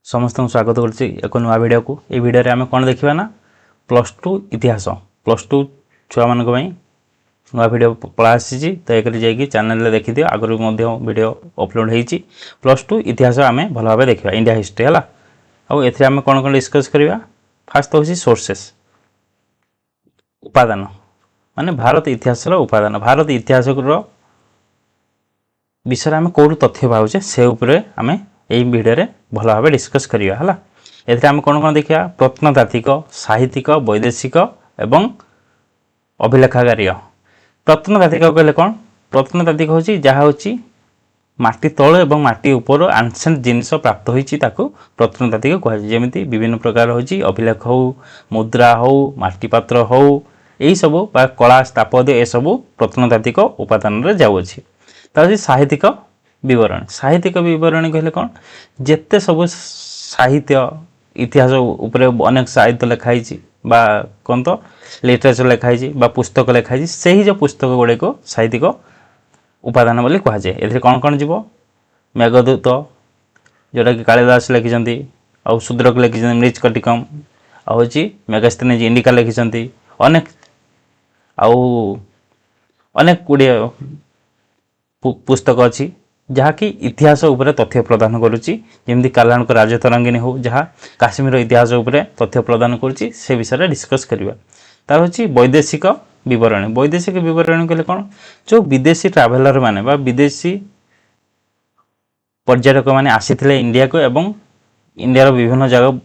समस्त स्वागत कर एक नुआ वीडियो को ये वीडियो रे आम कौन देखा ना +2 इतिहास +2 छुआ मान नुआ वीडियो पड़ा आसी तो एक चैनल देखी दियो आगु वीडियो अपलोड होती +2 इतिहास आम भल भाव देखा इंडिया हिस्ट्री है आम कौन कौन डिस्कस करवा फास्ट हूँ सोर्सेस उपादान माने भारत इतिहास उपादान भारत इतिहास विषय आम कौटू तथ्य पाचे से आम यही वीडियो रे भल भाव डिस्कस करिया हला एथि हम कोन कोन देखिया प्रत्नतात्विक साहित्यिक वैदेशिक एवं अभिलेखागारीय प्रत्नतात्विक कहले कोन प्रत्नतात्विक होची जहा होची माटी तळ एवं माटी ऊपर एन्सेंट जिनिस प्राप्त होईची ताकू प्रत्नतात्विक कहै जेमिति विभिन्न प्रकार होची अभिलेख हो मुद्रा हो माटी पात्र हो एई सब बा कला स्थापत्य ए सब प्रत्नतात्विक उपादान रे जाउ अछि ता साहित्यिक विवरण साहित्यिक विवरण कहले कौन जेते सब साहित्य इतिहास उपरे अनेक साहित्य लिखाई बा कौन तो लिटरेचर लिखाई बा पुस्तक लिखाई से ही जो पुस्तक गुड़े को साहित्यिक उपादान बोली कह जाए ए कौन कौन जीव मेघदूत जोटा कि कालिदास लिखिं आउ शूद्रक लिखिं मृचकटिकम आउ मेगास्थिनीज इंडिका लिखिं अनेक आउ अनेक गुड़िया पुस्तक अच्छी जहाँकि इतिहास उपरे तथ्य प्रदान करुच्ची जमी कालाण राजतरंगिणी हो जहाँ काश्मीर इतिहास उपरे तथ्य प्रदान करुच्ची से विषय में डिस्कस करवा तार हूँ वैदेशिक विवरण कहले कौन जो विदेशी ट्राभेलर माने बा विदेशी पर्यटक माने आसीथिले इंडिया को एवं इंडिया विभिन्न जगह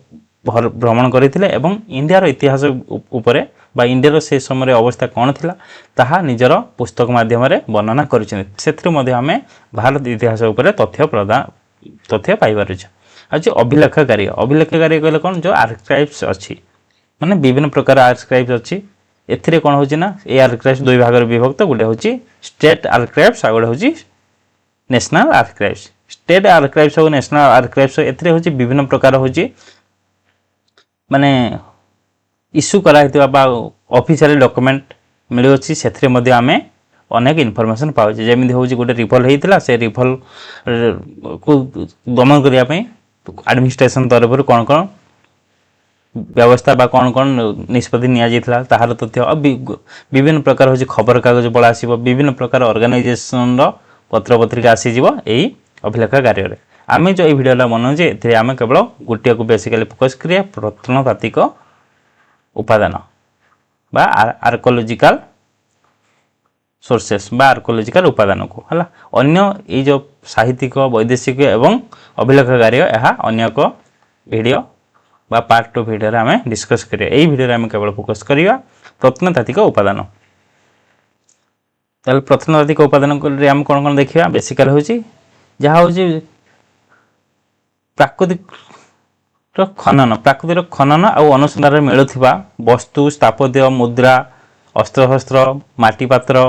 भ्रमण करथिले एवं इंडिया इतिहास उपरे बा इंडिया से समय अवस्था कौन थिला ताहा निजर पुस्तक माध्यम वर्णना करें भारत इतिहास उपरे तथ्य पाइबार आज अभिलेखकारी कहले कौन जो आर्काइव्स अच्छी माने विभिन्न प्रकार आर्काइव्स अच्छी एथिरे कौन होची ना ए आर्काइव्स दुई भाग विभक्त गोटे होची स्टेट आर्काइव्स आ गोटे होची नेशनल आर्काइव्स स्टेट आर्काइव्स और नेशनल आर्काइव्स एथिरे होची विभिन्न प्रकार होची माने इश्यू करा ऑफिशियल डॉक्यूमेंट मिलू से आमे अनेक इनफॉरमेशन पाउचे जमी हूँ गोटे रिभल होता से रिभल को दमन करने एडमिनिस्ट्रेशन तरफ कौन कौन व्यवस्था बा कौन कौन निष्पत्ति निया ताहार तथ्य विभिन्न प्रकार हूँ खबर कागज बड़ा आसो विभिन्न प्रकार ऑर्गेनाइजेशन पत्र पत्रिका आसीज यही अभिलेखागार आम जो ये वीडियो बनाऊे ये आम केवल गोटे को बेसिकली फोकस करिया प्रत्नतात्विक उपादान बा आर्कोलॉजिकल सोर्सेस बा आर्कोलॉजिकल उपादान को हला अन्य ये जो साहित्यिक वैदेशिक एवं अभिलेखागार यह अन्य एक वीडियो बा पार्ट 2 वीडियो आम डिस्कस करिया एई वीडियो आम केवल फोकस करिया प्रत्नतात्विक उपादान ताल प्रत्नतात्विक उपादान रे आम कोन कोन देखिया बेसिकली होची जहा होची प्राकृतिक खनन प्राकृतिक खनन और अनुसंधान मिलुथिबा वस्तु स्थापत्य मुद्रा अस्त्रशस्त्र माटीपात्र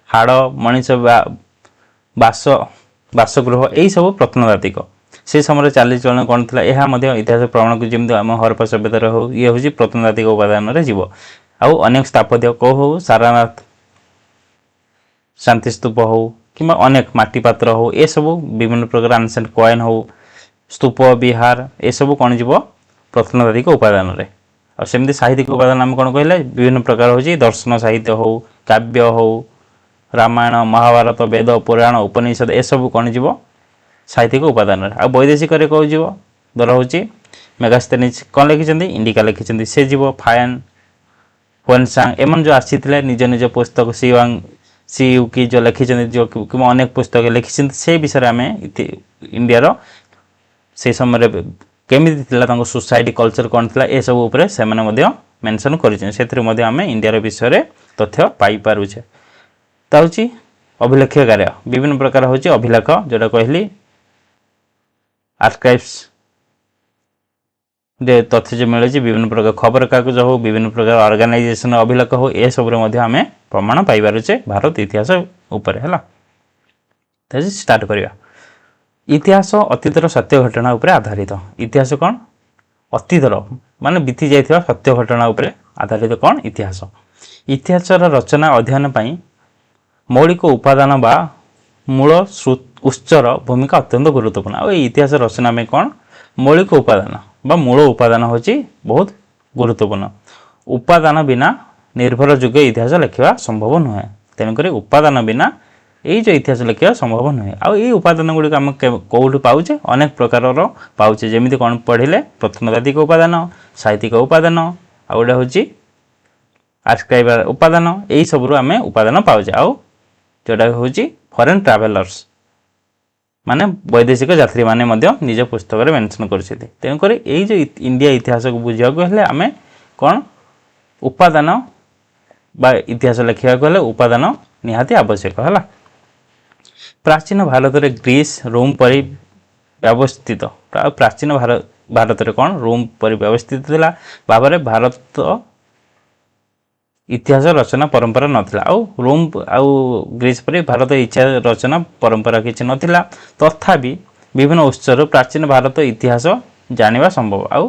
हाड़ मनीष बास बासगृह यही सब प्रत्नतात्विक से समय चालीचलन कौन था यह इतिहास प्रमाण को जमी आम हरप्पा सभ्यतार हो ये हूँ प्रत्नतात्विक उपादान जीव आउ अनेक स्थापत्य कौ हो सारानाथ शांति स्तूप हो कि अनेक माटीपात्र हो ये सब विभिन्न प्रकार एन्सेंट कॉइन हो स्तूप विहार ये सब कौन जीव प्रत्नतात्विक उपादान रे और सेमती साहित्यिक उपादान आम कौन कहले विभिन्न प्रकार होची दर्शन साहित्य हो काव्य हो रामायण महाभारत वेद पुराण उपनिषद ये सब कौन जीव साहित्यिक उपादान रे आ वैदेशिक रे कौ जीव दर होची मेगास्थेनिज कौन लिखिं इंडिका लिखिं से जीव फायन हुएनसांग एमन जो आसीथिले निज निज पुस्तक सी यूकी जो लिखिं जो अनेक पुस्तक लिखिं से विषय आम इंडिया से समय केमी सोसाइटी कल्चर कौन था ये सब उपरे से मेंशन कर आम इंडिया विषय तथ्य पाई पारुछे ता हूँ अभिलेखागार विभिन्न प्रकार हूँ अभिलेख जोटा कहली आर्काइव्स तथ्य जो मिले विभिन्न प्रकार खबर कागज हो विभिन्न प्रकार ऑर्गेनाइजेशन अभिलेख हो ये सब आम प्रमाण पाई पारुछे भारत इतिहास उपरे है स्टार्ट करवा इतिहास अतीतर सत्य घटना उपरे आधारित इतिहास कौन अतीतर माने बीती जाइथिबा सत्य घटना उपरे आधारित कौन इतिहास इतिहास रचना अध्ययन पाई मौलिक उपादान मूल उत्सर भूमिका अत्यंत गुरुत्वपूर्ण और इतिहास रचना में कौन ମୌଳିକ ଉପାଦାନ ବା ମୂଳ ଉପାଦାନ ହେଉଛି ବହୁତ ଗୁରୁତ୍ୱପୂର୍ଣ୍ଣ। ଉପାଦାନ ବିନା ନିର୍ଭରଯୋଗ୍ୟ ଇତିହାସ ଲେଖିବା ସମ୍ଭବ ନୁହେଁ। ତେଣୁକରି ଉପାଦାନ ବିନା ଏଇ ଯେଉଁ ଇତିହାସ ଲେଖିବା ସମ୍ଭବ ନୁହେଁ। ଆଉ ଏଇ ଉପାଦାନ ଗୁଡ଼ିକ ଆମେ କେଉଁଠୁ ପାଉଛେ? ଅନେକ ପ୍ରକାରର ପାଉଛେ। ଯେମିତି କ'ଣ ପଢ଼ିଲେ? ପ୍ରତ୍ନତାତ୍ତ୍ୱିକ ଉପାଦାନ, ସାହିତ୍ୟିକ ଉପାଦାନ, ଆଉ ଗୋଟେ ହେଉଛି ଆର୍କାଇଭାଲ ଉପାଦାନ। ଏହିସବୁରୁ ଆମେ ଉପାଦାନ ପାଉଛେ। ଆଉ ଯେଉଁଟା ହେଉଛି ଫରେନ୍ ଟ୍ରାଭେଲର୍ସ ମାନେ ବୈଦେଶିକ ଯାତ୍ରୀମାନେ ମଧ୍ୟ ନିଜ ପୁସ୍ତକରେ ମେନସନ୍ କରିଛନ୍ତି। ତେଣୁକରି ଏଇ ଯେଉଁ ଇଣ୍ଡିଆ ଇତିହାସକୁ ବୁଝିବାକୁ ହେଲେ ଆମେ କ'ଣ ଉପାଦାନ ବା ଇତିହାସ ଲେଖିବାକୁ ହେଲେ ଉପାଦାନ ନିହାତି ଆବଶ୍ୟକ ହେଲା। ପ୍ରାଚୀନ ଭାରତରେ ଗ୍ରୀସ୍ ରୋମ୍ ପରି ବ୍ୟବସ୍ଥିତ, ପ୍ରାଚୀନ ଭାରତରେ କ'ଣ ରୋମ୍ ପରି ବ୍ୟବସ୍ଥିତ ଥିଲା ଭାବରେ ଭାରତ ଇତିହାସ ରଚନା ପରମ୍ପରା ନଥିଲା। ଆଉ ରୋମ୍ ଆଉ ଗ୍ରୀସ୍ ପରି ଭାରତ ଇତିହାସ ରଚନା ପରମ୍ପରା କିଛି ନଥିଲା। ତଥାପି ବିଭିନ୍ନ ଉତ୍ସରୁ ପ୍ରାଚୀନ ଭାରତ ଇତିହାସ ଜାଣିବା ସମ୍ଭବ। ଆଉ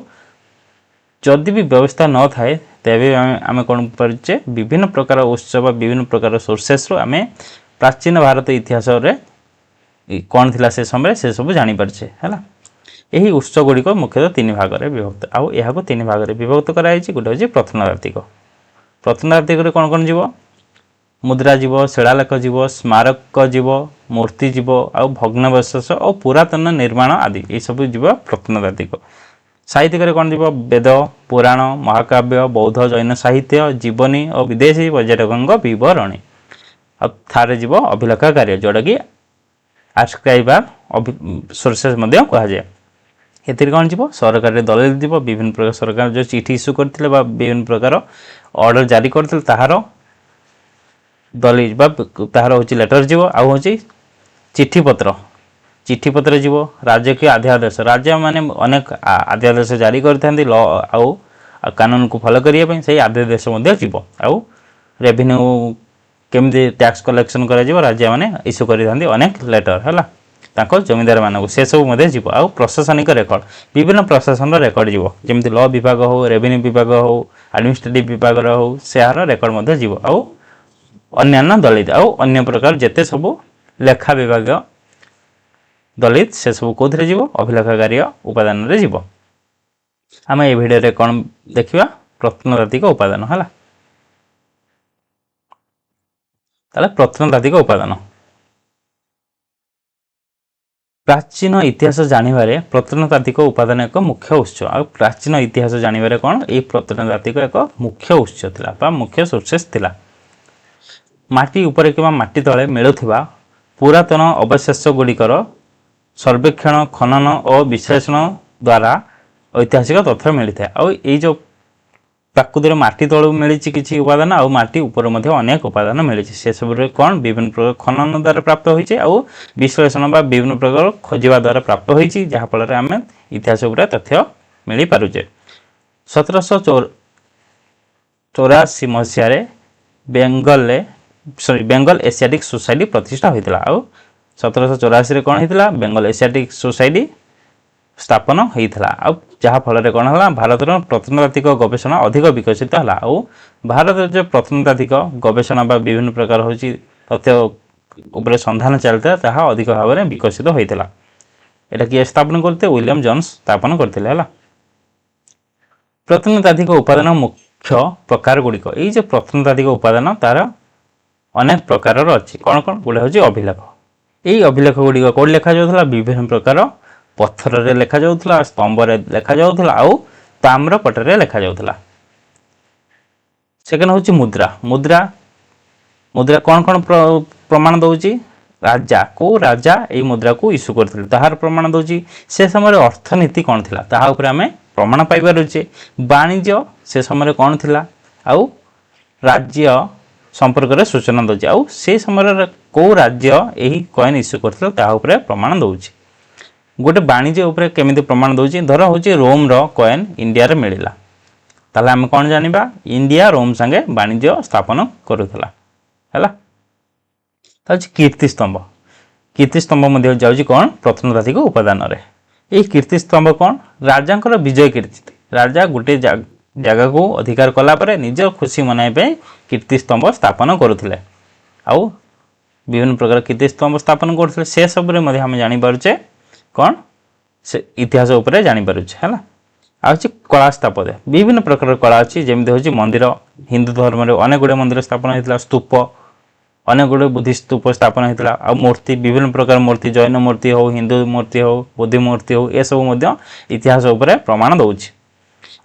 ଯଦି ବି ବ୍ୟବସ୍ଥା ନଥାଏ ତେବେ ଆମେ କ'ଣ କରୁଛେ? ବିଭିନ୍ନ ପ୍ରକାର ଉତ୍ସ ବା ବିଭିନ୍ନ ପ୍ରକାର ସୋର୍ସେସ୍ରୁ ଆମେ ପ୍ରାଚୀନ ଭାରତ ଇତିହାସରେ କ'ଣ ଥିଲା ସେ ସମୟରେ ସେସବୁ ଜାଣିପାରୁଛେ ହେଲା। ଏହି ଉତ୍ସ ଗୁଡ଼ିକ ମୁଖ୍ୟତଃ 3 ଭାଗରେ ବିଭକ୍ତ। ଆଉ ଏହାକୁ 3 ଭାଗରେ ବିଭକ୍ତ କରାଯାଇଛି। ଗୋଟେ ହେଉଛି ପ୍ରତ୍ନତାତ୍ତ୍ୱିକ। ପ୍ରତ୍ନତାତ୍ତ୍ୱିକରେ କ'ଣ କ'ଣ ଯିବ? ମୁଦ୍ରା ଯିବ, ଶିଳାଲେଖ ଯିବ, ସ୍ମାରକ ଯିବ, ମୂର୍ତ୍ତି ଯିବ, ଆଉ ଭଗ୍ନାବଶେଷ ଓ ପୁରାତନ ନିର୍ମାଣ ଆଦି ଏସବୁ ଯିବ ପ୍ରତ୍ନତାତ୍ତ୍ୱିକ। ସାହିତ୍ୟିକରେ କ'ଣ ଯିବ? ବେଦ, ପୁରାଣ, ମହାକାବ୍ୟ, ବୌଦ୍ଧ ଜୈନ ସାହିତ୍ୟ, ଜୀବନୀ ଓ ବିଦେଶୀ ପର୍ଯ୍ୟଟକଙ୍କ ବିବରଣୀ। ଆଉ ଥାରେ ଯିବ ଅଭିଲେଖ କାର୍ଯ୍ୟ, ଯେଉଁଟାକି ଆର୍କାଇଭାଲ ସୋର୍ସେସ୍ ମଧ୍ୟ କୁହାଯାଏ। ଏଥିରେ କ'ଣ ଯିବ? ସରକାରୀ ଦଲିଲ ଯିବ, ବିଭିନ୍ନ ପ୍ରକାର ସରକାର ଯେଉଁ ଚିଠି ଇସ୍ୟୁ କରିଥିଲେ ବା ବିଭିନ୍ନ ପ୍ରକାର ଅର୍ଡ଼ର ଜାରି କରିଥିଲେ ତାହାର ଦଲିଲ ବା ତାହାର ହେଉଛି ଲେଟର ଯିବ। ଆଉ ହେଉଛି ଚିଠିପତ୍ର ଯିବ। ରାଜକୀୟ ଅଧ୍ୟାଦେଶ, ରାଜାମାନେ ଅନେକ ଅଧ୍ୟାଦେଶ ଜାରି କରିଥାନ୍ତି ଲ ଆଉ କାନୁନକୁ ଫଲୋ କରିବା ପାଇଁ, ସେଇ ଅଧ୍ୟାଦେଶ ମଧ୍ୟ ଯିବ। ଆଉ ରେଭିନ୍ୟୁ କେମିତି ଟ୍ୟାକ୍ସ କଲେକ୍ସନ୍ କରାଯିବ ରାଜାମାନେ ଇସ୍ୟୁ କରିଥାନ୍ତି ଅନେକ ଲେଟର ହେଲା ତାଙ୍କ ଜମିଦାରମାନଙ୍କୁ, ସେସବୁ ମଧ୍ୟ ଯିବ। ଆଉ ପ୍ରଶାସନିକ ରେକର୍ଡ଼, ବିଭିନ୍ନ ପ୍ରଶାସନର ରେକର୍ଡ଼ ଯିବ। ଯେମିତି ଲ ବିଭାଗ ହେଉ, ରେଭିନ୍ୟୁ ବିଭାଗ ହେଉ, ଆଡ଼ମିନିଷ୍ଟ୍ରେଟିଭ୍ ବିଭାଗର ହେଉ, ସେହାର ରେକର୍ଡ଼ ମଧ୍ୟ ଯିବ। ଆଉ ଅନ୍ୟାନ୍ୟ ଦଲିତ ଆଉ ଅନ୍ୟ ପ୍ରକାର ଯେତେ ସବୁ ଲେଖା ବିଭାଗ ଦଲିତ ସେସବୁ କେଉଁଥିରେ ଯିବ? ଅଭିଲେଖକାରୀ ଉପାଦାନରେ ଯିବ। ଆମେ এই ଭିଡ଼ିଓରେ କ'ଣ ଦେଖିବା? ପ୍ରତ୍ନତାତ୍ତ୍ୱିକ ଉପାଦାନ ହେଲା। ତାହେଲେ ପ୍ରତ୍ନତାତ୍ତ୍ୱିକ ଉପାଦାନ, ପ୍ରାଚୀନ ଇତିହାସ ଜାଣିବାରେ ପ୍ରତ୍ନତାତ୍ତ୍ୱିକ ଉପାଦାନ ଏକ ମୁଖ୍ୟ ଉତ୍ସ। ଆଉ ପ୍ରାଚୀନ ଇତିହାସ ଜାଣିବାରେ କ'ଣ? ଏଇ ପ୍ରତ୍ନତାତ୍ତ୍ୱିକ ଏକ ମୁଖ୍ୟ ଉତ୍ସ ଥିଲା ବା ମୁଖ୍ୟ ସୋର୍ସେସ୍ ଥିଲା। ମାଟି ଉପରେ କିମ୍ବା ମାଟି ତଳେ ମିଳୁଥିବା ପୁରାତନ ଅବଶେଷ ଗୁଡ଼ିକର ସର୍ବେକ୍ଷଣ, ଖନନ ଓ ବିଶ୍ଳେଷଣ ଦ୍ୱାରା ଐତିହାସିକ ତଥ୍ୟ ମିଳିଥାଏ। ଆଉ ଏଇ ଯେଉଁ ପ୍ରାକୃତିକ ମାଟି ତଳୁ ମିଳିଛି କିଛି ଉପାଦାନ, ଆଉ ମାଟି ଉପରୁ ମଧ୍ୟ ଅନେକ ଉପାଦାନ ମିଳିଛି। ସେସବୁରେ କ'ଣ ବିଭିନ୍ନ ପ୍ରକାର ଖନନ ଦ୍ୱାରା ପ୍ରାପ୍ତ ହୋଇଛି ଆଉ ବିଶ୍ଳେଷଣ ବା ବିଭିନ୍ନ ପ୍ରକାର ଖୋଜିବା ଦ୍ୱାରା ପ୍ରାପ୍ତ ହୋଇଛି, ଯାହାଫଳରେ ଆମେ ଇତିହାସ ଉପରେ ତଥ୍ୟ ମିଳିପାରୁଛେ। 1784 ମସିହାରେ ବେଙ୍ଗଲ ଏସିଆଟିକ୍ ସୋସାଇଟି ପ୍ରତିଷ୍ଠା ହୋଇଥିଲା। ଆଉ 1784ରେ କ'ଣ ହେଇଥିଲା? ବେଙ୍ଗଲ ଏସିଆଟିକ୍ ସୋସାଇଟି ସ୍ଥାପନ ହୋଇଥିଲା। ଆଉ ଯାହାଫଳରେ କ'ଣ ହେଲା? ଭାରତର ପ୍ରତ୍ନତାତ୍ତ୍ୱିକ ଗବେଷଣା ଅଧିକ ବିକଶିତ ହେଲା। ଆଉ ଭାରତରେ ଯେଉଁ ପ୍ରତ୍ନତାତ୍ତ୍ୱିକ ଗବେଷଣା ବା ବିଭିନ୍ନ ପ୍ରକାର ହେଉଛି ତଥ୍ୟ ଉପରେ ସନ୍ଧାନ ଚାଲିଥିଲା ତାହା ଅଧିକ ଭାବରେ ବିକଶିତ ହୋଇଥିଲା। এটা କିଏ ସ୍ଥାପନ କରିଥିଲେ? ୱିଲିୟମ ଜୋନ୍ସ ସ୍ଥାପନ କରିଥିଲେ ହେଲା। ପ୍ରତ୍ନତାତ୍ତ୍ୱିକ ଉପାଦାନ ମୁଖ୍ୟ ପ୍ରକାର ଗୁଡ଼ିକ, ଏଇ ଯେଉଁ ପ୍ରତ୍ନତାତ୍ତ୍ୱିକ ଉପାଦାନ ତାର ଅନେକ ପ୍ରକାରର ଅଛି। କ'ଣ କ'ଣ? ଗୋଟେ ହେଉଛି ଅଭିଲେଖ। ଏଇ ଅଭିଲେଖ ଗୁଡ଼ିକ କେଉଁଠି ଲେଖାଯାଉଥିଲା? ବିଭିନ୍ନ ପ୍ରକାର ପଥରରେ ଲେଖାଯାଉଥିଲା, ସ୍ତମ୍ଭରେ ଲେଖାଯାଉଥିଲା, ଆଉ ତାମ୍ରପଟରେ ଲେଖାଯାଉଥିଲା। ସେକେଣ୍ଡ ହେଉଛି ମୁଦ୍ରା। ମୁଦ୍ରା କ'ଣ କ'ଣ ପ୍ରମାଣ ଦେଉଛି? ରାଜା, କେଉଁ ରାଜା ଏଇ ମୁଦ୍ରାକୁ ଇସ୍ୟୁ କରିଥିଲେ ତାହାର ପ୍ରମାଣ ଦେଉଛି। ସେ ସମୟରେ ଅର୍ଥନୀତି କ'ଣ ଥିଲା ତାହା ଉପରେ ଆମେ ପ୍ରମାଣ ପାଇପାରୁଛେ। ବାଣିଜ୍ୟ ସେ ସମୟରେ କ'ଣ ଥିଲା ଆଉ ରାଜ୍ୟ ସମ୍ପର୍କରେ ସୂଚନା ଦେଉଛି। ଆଉ ସେ ସମୟରେ କେଉଁ ରାଜ୍ୟ ଏହି କଏନ୍ ଇସ୍ୟୁ କରିଥିଲେ ତାହା ଉପରେ ପ୍ରମାଣ ଦେଉଛି। ଗୋଟେ ବାଣିଜ୍ୟ ଉପରେ କେମିତି ପ୍ରମାଣ ଦେଉଛି? ଧର ହେଉଛି ରୋମର କଏନ୍ ଇଣ୍ଡିଆରେ ମିଳିଲା, ତାହେଲେ ଆମେ କ'ଣ ଜାଣିବା? ଇଣ୍ଡିଆ ରୋମ ସାଙ୍ଗେ ବାଣିଜ୍ୟ ସ୍ଥାପନ କରୁଥିଲା ହେଲା। ତା ହେଉଛି କୀର୍ତ୍ତିସ୍ତମ୍ଭ। କୀର୍ତ୍ତିସ୍ତମ୍ଭ ମଧ୍ୟ ଯାଉଛି କ'ଣ? ପ୍ରତ୍ନତାତ୍ତ୍ୱିକ ଉପାଦାନରେ। ଏହି କୀର୍ତ୍ତିସ୍ତମ୍ଭ କ'ଣ? ରାଜାଙ୍କର ବିଜୟ କୀର୍ତ୍ତି। ରାଜା ଗୋଟେ ଜାଗାକୁ ଅଧିକାର କଲା ପରେ ନିଜ ଖୁସି ମନାଇବା ପାଇଁ କୀର୍ତ୍ତିସ୍ତମ୍ଭ ସ୍ଥାପନ କରୁଥିଲେ। ଆଉ ବିଭିନ୍ନ ପ୍ରକାର କୀର୍ତ୍ତିସ୍ତମ୍ଭ ସ୍ଥାପନ କରୁଥିଲେ। ସେସବୁରେ ମଧ୍ୟ ଆମେ ଜାଣିପାରୁଛେ କ'ଣ? से इतिहास उपरे जानि पारुछे हैला। आ होची कला स्थापत्य विभिन्न प्रकार कला अछि जेमिति होची मंदिर हिंदू धर्म रे अनेक गुडे मंदिर स्थापना हेतला स्तूप अनेक गुडे बुद्धिस्ट स्तूप स्थापना हेतला आ मूर्ति विभिन्न प्रकार मूर्ति जैन मूर्ति हो हिंदू मूर्ति हो बुद्ध मूर्ति हो ए सब मध्य इतिहास उपरे प्रमाण दउछि।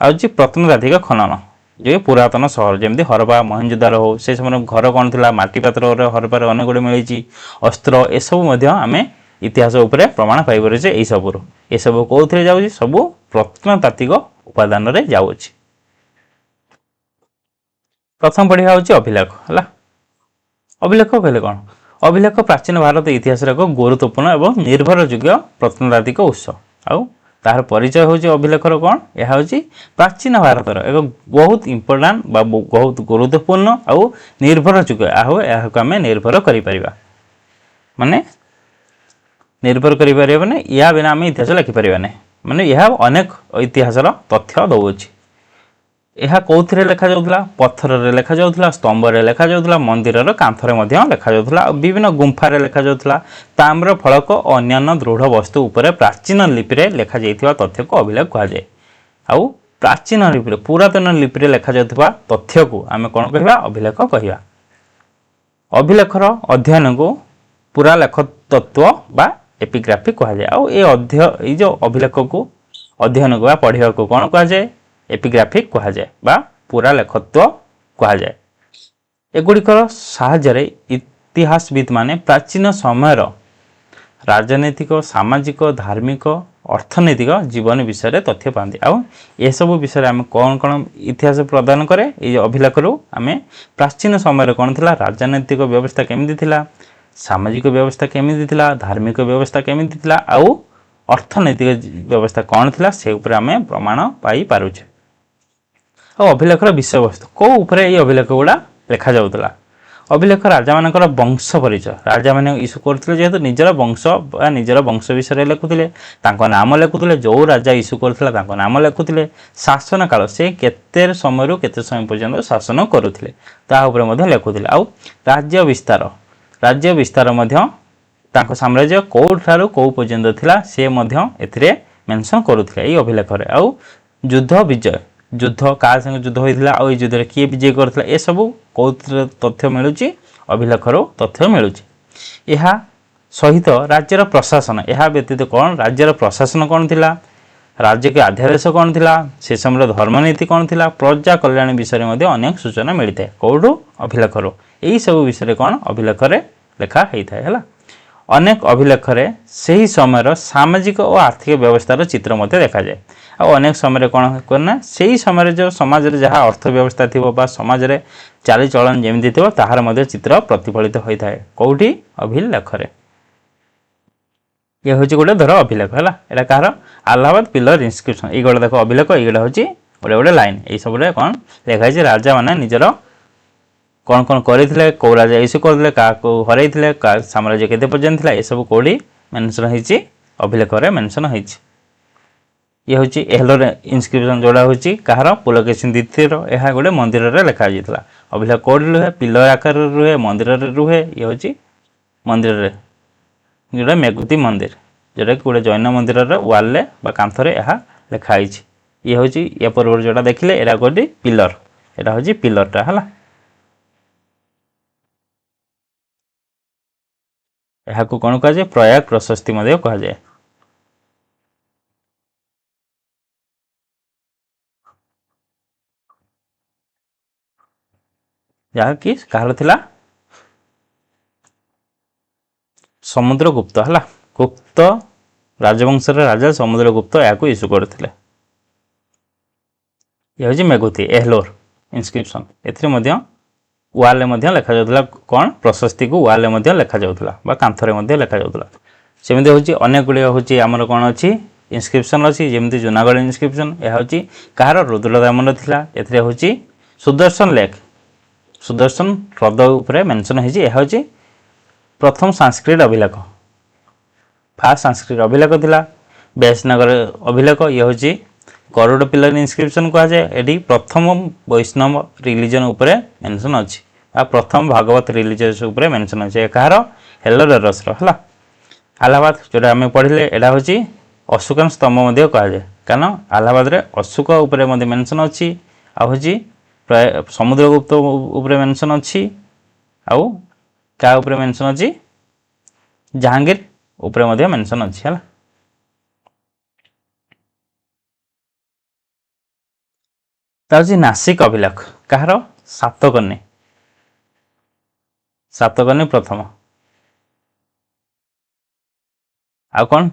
आ होची प्रत्नतात्विक खनन जे पुरातन सहर जेमिति हरप्पा मोहनजोदारो हो से समय घर कोन थिला माटी पात्र रे हरप्पा रे अनेक गुडे मिलिछि अस्त्र ए सब मध्य आमे इतिहास उपरे प्रमाण पाई परिचे ए सबरु ए सब कोउथरे जाउछि सब प्रत्नतात्विक उपादान रे जाउछि। प्रथम पढ़िया होछि अभिलेख हला। अभिलेख कहले कोन अभिलेख प्राचीन भारत इतिहास रे एक गुरुत्वपूर्ण एवं निर्भरयोग्य प्रत्नतात्विक उत्स आउ तार परिचय होछि अभिलेखर कोन यह होछि प्राचीन भारतर एक बहुत इंपोर्टेंट बा बहुत गुरुत्वपूर्ण आउ निर्भरयोग्य आहो यह को हमें निर्भर करि परिबा माने निर्भर करि परिबा ने या बिना हम इतिहास लिखि परिबा ने माने यह अनेक इतिहासर तथ्य दउछि। यह कौथिरे लेखा जाउथला पत्थर रे लेखा जाउथला स्तंभ रे लेखा जाउथला मंदिर रो कांथ रे मध्ये लेखा जाउथला विभिन्न गुंफा रे लेखा जाउथला ताम्र फलक और अन्य दृढ़ वस्तु उपरे प्राचीन लिपि रे लेखा जाइथिबा तथ्य को अभिलेख कहा जाय। आउ प्राचीन लिपि रे पुरातन लिपि रे लेखा जाउथबा तथ्य को आमे कोन कहिबा अभिलेख कहिबा। अभिलेखर अध्ययन को पूरा लेख तत्व बा एपिग्राफी कहा जाय। आउ ए जो अभिलेख को अध्ययन को पढ़िया को कोन कहा जाय एपिग्राफिक कहा जाय बा पूरा लेखत्व कहा जाय। एगुड़िकर साहाय्य इतिहासविद माने प्राचीन समयर राजनैतिक सामाजिक धार्मिक अर्थनैतिक जीवन विषय रे तथ्य पाती। आउ ए सब विषय आम कौन कौन इतिहास प्रदान करे ये अभिलेख रू आम प्राचीन समय कौन थिला राजनैतिक व्यवस्था केमिति थिला सामाजिक व्यवस्था केमिति थिला धार्मिक व्यवस्था केमिति थिला आउ अर्थनैतिक व्यवस्था कौन थिला से ऊपर आम प्रमाण पाई पारुछे। और अभिलेखर विषय वस्तु कौ उपरे ये अभिलेख गुड़ा लेखा जाउतला अभिलेख राजा मानकर वंश परिचय राजा माने इशू करथिले जेहेतु निजर वंश बा निजर वंश विषय लेखुथिले तांको नाम लेखुथिले जो राजा इशू करथिला तांको नाम लेखुथिले शासन काल से केते समय रु केते समय पर्यंत शासन करुथिले ता ऊपर मध्ये लेखुथिले। आउ राज्य विस्तार मध्ये तांको साम्राज्य कोठारु को पर्यंत थिला से मध्ये एथिरे मेंशन करुथिले ए अभिलेख रे। आउ युद्ध विजय युद्ध का संग युद्ध होइथिला आ युद्ध रे किए विजय करथिला ए सब कोथरे तथ्य मिलुची अभिलेखरो तथ्य मिलुची। एहा सहित राज्यर प्रशासन एहा व्यतीत कोन राज्यर प्रशासन कोन थिला राज्य के अध्यादेश कोन थिला से समय धर्मनीति कोन थिला प्रजा कल्याण विषय मध्ये अनेक सूचना मिलिते कोडू अभिलेखरो एही सब विषय कोन अभिलेख रे लेखा हेइथाय हला। अनेक अभिलेख रे सही समय सामाजिक और आर्थिक व्यवस्थार चित्र मध्ये देखा जाए। और अनेक समय कौन करना से समय जो समाज रे जहाँ अर्थव्यवस्था थी समाज रे चालीचलन जमी थी ताहार मध्य चित्र प्रतिफलित होता है कौटी अभिलेख रे। ये हूँ गोटे धर अभिलेख है यहाँ कह आलाहाबाद पिलर इनस्क्रिप्शन ये गोटे देख अभिलेख ये हूँ गोटे गोटे लाइन ये सब कौन लिखाई राजा मैंने निजर कौन कौन करते कौ राजा इश्यू करते क्या हरई साम्राज्य केते पर्यंत ये सब कौटी मेनसन होती अभिलेख मेनसन होती। ये हूँ एहलोर इनस्क्रिप्शन जोड़ा हूँ कहार पुलकेशिन द्वितीय यह गोटे मंदिर रे लिखा जाता अभिलेख कौटी रुहे पिलर आकार रुहे मंदिर रे रुहे ये हूँ मंदिर रे जोड़ा मेघुती मंदिर जोटा कि गोटे जैन मंदिर वाल कांथरे यह लिखाई ये हूँ या पूर्व जोड़ा देखिले एरा गोटे पिलर एटा हूँ पिलरटा है यह कौन कह प्रयाग प्रशस्ति कह जाए। जहाँ कि कहार थिला समुद्रगुप्त है गुप्त राजवंश राजा समुद्रगुप्त या इश्यू करते ये हूँ मेघुती एहलोर इनस्क्रिप्शन ए वाल लिखा जाता कौन प्रशस्ति को वाल लिखा जाता कांथरे लिखा जाता सेमती हूँ अनेक गुड़े हूँ आमर कौन अच्छी इनस्क्रिप्शन अच्छी जमी जूनागढ़ इनस्क्रिप्शन यह हूँ कहार रुद्र दामन था ए हूँ सुदर्शन लेक सुदर्शन ह्रद उपरे मेंशन होती यह हूँ प्रथम संस्कृत अभिलेख फास्ट संस्कृत अभिलेख थिला बैसनगर अभिलेख ये हूँ करोड़ पिलर इनस्क्रिप्शन कह जाए ये प्रथम वैष्णव रिलीजन उपरे मेंशन अच्छी प्रथम भागवत रिलीजियस उपरे मेंशन अच्छे कहार हेलोरेरस है। आलाहाबाद जोटा आम पढ़ले यहाँ हूँ ଅଶୋକନ ସ୍ତମ୍ଭ ମଧ୍ୟ କୁହାଯାଏ, କାରଣ ଆହ୍ଲାବାଦରେ ଅଶୋକ ଉପରେ ମଧ୍ୟ ମେନସନ୍ ଅଛି, ଆଉ ହେଉଛି ପ୍ରାୟ ସମୁଦ୍ରଗୁପ୍ତ ଉପରେ ମେନସନ୍ ଅଛି, ଆଉ କାହା ଉପରେ ମେନସନ୍ ଅଛି, ଜାହାଙ୍ଗୀର ଉପରେ ମଧ୍ୟ ମେନସନ୍ ଅଛି ହେଲା। ତା ହେଉଛି ନାସିକ ଅଭିଲେଖ, କାହାର? ସାତକର୍ଣ୍ଣୀ ପ୍ରଥମ। ଆଉ କ'ଣ?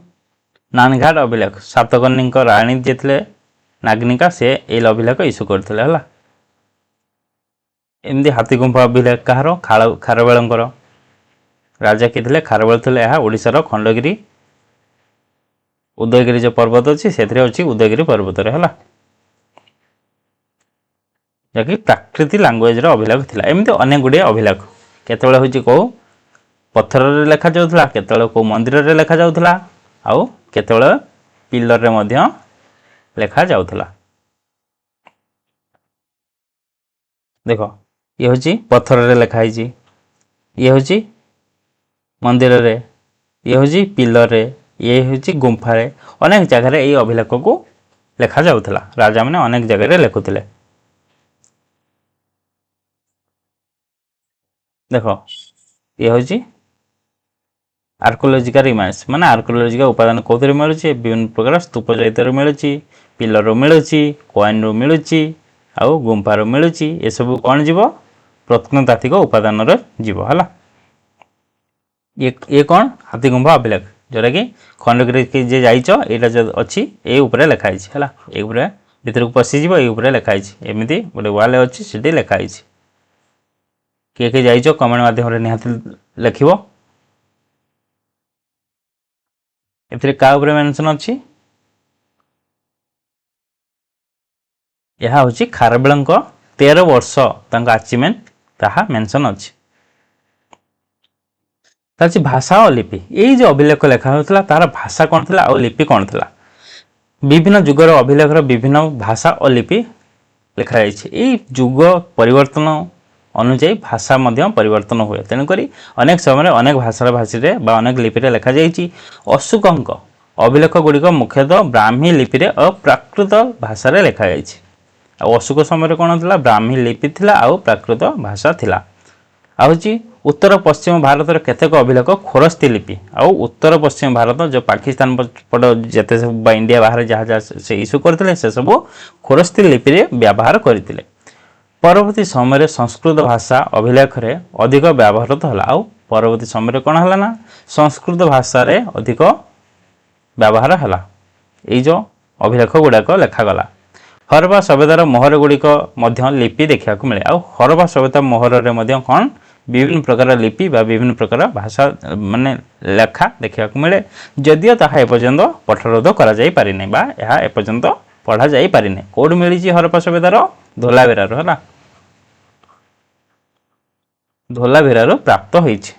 ନାନଘାଟ ଅଭିଲେଖ, ସାତକର୍ଣ୍ଣୀଙ୍କ ରାଣୀ ଯିଏ ଥିଲେ ନାଗନିକା, ସେ ଏଇ ଅଭିଲେଖ ଇସ୍ୟୁ କରିଥିଲେ ହେଲା। ଏମିତି ହାତୀଗୁମ୍ଫା ଅଭିଲେଖ କାହାର? ଖାରବେଳଙ୍କର। ରାଜା କିଏ ଥିଲେ? ଖାରବେଳ ଥିଲେ। ଏହା ଓଡ଼ିଶାର ଖଣ୍ଡଗିରି ଉଦୟଗିରି ଯେଉଁ ପର୍ବତ ଅଛି ସେଥିରେ ଅଛି, ଉଦୟଗିରି ପର୍ବତରେ ହେଲା, ଯାହାକି ପ୍ରାକୃତି ଲାଙ୍ଗୁଏଜର ଅଭିଲେଖ ଥିଲା। ଏମିତି ଅନେକ ଗୁଡ଼ିଏ ଅଭିଲେଖ କେତେବେଳେ ହେଉଛି କେଉଁ ପଥରରେ ଲେଖାଯାଉଥିଲା, କେତେବେଳେ କେଉଁ ମନ୍ଦିରରେ ଲେଖାଯାଉଥିଲା, ଆଉ କେତେବେଳେ ପିଲରରେ ମଧ୍ୟ ଲେଖାଯାଉଥିଲା। ଦେଖ, ଇଏ ହେଉଛି ପଥରରେ ଲେଖା ହେଇଛି, ଇଏ ହେଉଛି ମନ୍ଦିରରେ, ଇଏ ହେଉଛି ପିଲରରେ, ଇଏ ହେଉଛି ଗୁମ୍ଫାରେ। ଅନେକ ଜାଗାରେ ଏଇ ଅଭିଲେଖକୁ ଲେଖାଯାଉଥିଲା। ରାଜାମାନେ ଅନେକ ଜାଗାରେ ଲେଖୁଥିଲେ। ଦେଖ, ଇଏ ହେଉଛି ଆର୍କୋଲୋଜିକାଲ ରିମାଇନ୍ସ, ମାନେ ଆର୍କୋଲୋଜିକାଲ ଉପାଦାନ କେଉଁଥିରେ ମିଳୁଛି? ବିଭିନ୍ନ ପ୍ରକାର ସ୍ତୂପ ଚରିତ୍ରରୁ ମିଳୁଛି, ପିଲରରୁ ମିଳୁଛି, କଏନରୁ ମିଳୁଛି, ଆଉ ଗୁମ୍ଫାରୁ ମିଳୁଛି। ଏସବୁ କ'ଣ ଯିବ? ପ୍ରତ୍ନତାତ୍ତ୍ୱିକ ଉପାଦାନରେ ଯିବ ହେଲା। ଇଏ କ'ଣ? ହାତୀଗୁମ୍ଫା ଅଭିଲେଖ, ଯେଉଁଟାକି ଖଣ୍ଡଗିରି ଯିଏ ଯାଇଛ ଏଇଟା ଯେଉଁ ଅଛି ଏଇ ଉପରେ ଲେଖା ହେଇଛି ହେଲା। ଏଇ ଉପରେ ଭିତରକୁ ପଶିଯିବ, ଏଇ ଉପରେ ଲେଖା ହେଇଛି। ଏମିତି ଗୋଟେ ୱାଲ୍ ଅଛି, ସେଠି ଲେଖା ହେଇଛି। କିଏ କିଏ ଯାଇଛ କମେଣ୍ଟ ମାଧ୍ୟମରେ ନିହାତି ଲେଖିବ। ଏଥିରେ କାହା ଉପରେ ମେନସନ୍ ଅଛି? ଏହା ହେଉଛି ଖାରବେଳଙ୍କ 13 ବର୍ଷ ତାଙ୍କ ଆଚିଭମେଣ୍ଟ, ତାହା ମେନସନ୍ ଅଛି। ତା ହେଉଛି ଭାଷା ଓ ଲିପି। ଏଇ ଯେଉଁ ଅଭିଲେଖ ଲେଖା ହେଉଥିଲା ତାର ଭାଷା କ'ଣ ଥିଲା ଆଉ ଲିପି କ'ଣ ଥିଲା? ବିଭିନ୍ନ ଯୁଗର ଅଭିଲେଖର ବିଭିନ୍ନ ଭାଷା ଓ ଲିପି ଲେଖାଯାଇଛି। ଏଇ ଯୁଗ ପରିବର୍ତ୍ତନ ଅନୁଯାୟୀ ଭାଷା ମଧ୍ୟ ପରିବର୍ତ୍ତନ ହୁଏ। ତେଣୁକରି ଅନେକ ସମୟରେ ଅନେକ ଭାଷାରେ ବା ଅନେକ ଲିପିରେ ଲେଖାଯାଇଛି। ଅଶୋକଙ୍କ ଅଭିଲେଖ ଗୁଡ଼ିକ ମୁଖ୍ୟତଃ ବ୍ରାହ୍ମୀ ଲିପିରେ ଓ ପ୍ରାକୃତ ଭାଷାରେ ଲେଖାଯାଇଛି। ଆଉ ଅଶୋକ ସମୟରେ କ'ଣ ଥିଲା? ବ୍ରାହ୍ମୀ ଲିପି ଥିଲା ଆଉ ପ୍ରାକୃତ ଭାଷା ଥିଲା। ଆଉ ହେଉଛି ଉତ୍ତର ପଶ୍ଚିମ ଭାରତର କେତେକ ଅଭିଲେଖ ଖୋରସ୍ତି ଲିପି, ଆଉ ଉତ୍ତର ପଶ୍ଚିମ ଭାରତ ଯେଉଁ ପାକିସ୍ତାନ ପଟ ଯେତେ ସବୁ ବା ଇଣ୍ଡିଆ ବାହାରେ ଯାହା ଯାହା ସେ ଇସ୍ୟୁ କରିଥିଲେ ସେସବୁ ଖୋରସ୍ତି ଲିପିରେ ବ୍ୟବହାର କରିଥିଲେ। ପରବର୍ତ୍ତୀ ସମୟରେ ସଂସ୍କୃତ ଭାଷା ଅଭିଲେଖରେ ଅଧିକ ବ୍ୟବହୃତ ହେଲା। ଆଉ ପରବର୍ତ୍ତୀ ସମୟରେ କ'ଣ ହେଲା ନା ସଂସ୍କୃତ ଭାଷାରେ ଅଧିକ ବ୍ୟବହାର ହେଲା। ଏଇ ଯେଉଁ ଅଭିଲେଖ ଗୁଡ଼ାକ ଲେଖାଗଲା। ହରପ୍ପା ସଭ୍ୟତାର ମୋହର ଗୁଡ଼ିକ ମଧ୍ୟ ଲିପି ଦେଖିବାକୁ ମିଳେ। ଆଉ ହରପ୍ପା ସଭ୍ୟତା ମୋହରରେ ମଧ୍ୟ କ'ଣ ବିଭିନ୍ନ ପ୍ରକାର ଲିପି ବା ବିଭିନ୍ନ ପ୍ରକାର ଭାଷା ମାନେ ଲେଖା ଦେଖିବାକୁ ମିଳେ, ଯଦିଓ ତାହା ଏପର୍ଯ୍ୟନ୍ତ ପଠରୋଧ କରାଯାଇପାରିନି ବା ଏହା ଏପର୍ଯ୍ୟନ୍ତ ପଢ଼ାଯାଇପାରିନି। କେଉଁଠି ମିଳିଛି ହରପ୍ପା ସଭ୍ୟତାର? ଧୋଲାଭିରାରୁ ହେଲା, ଧୋଲାଭିରାରୁ ପ୍ରାପ୍ତ ହୋଇଛି,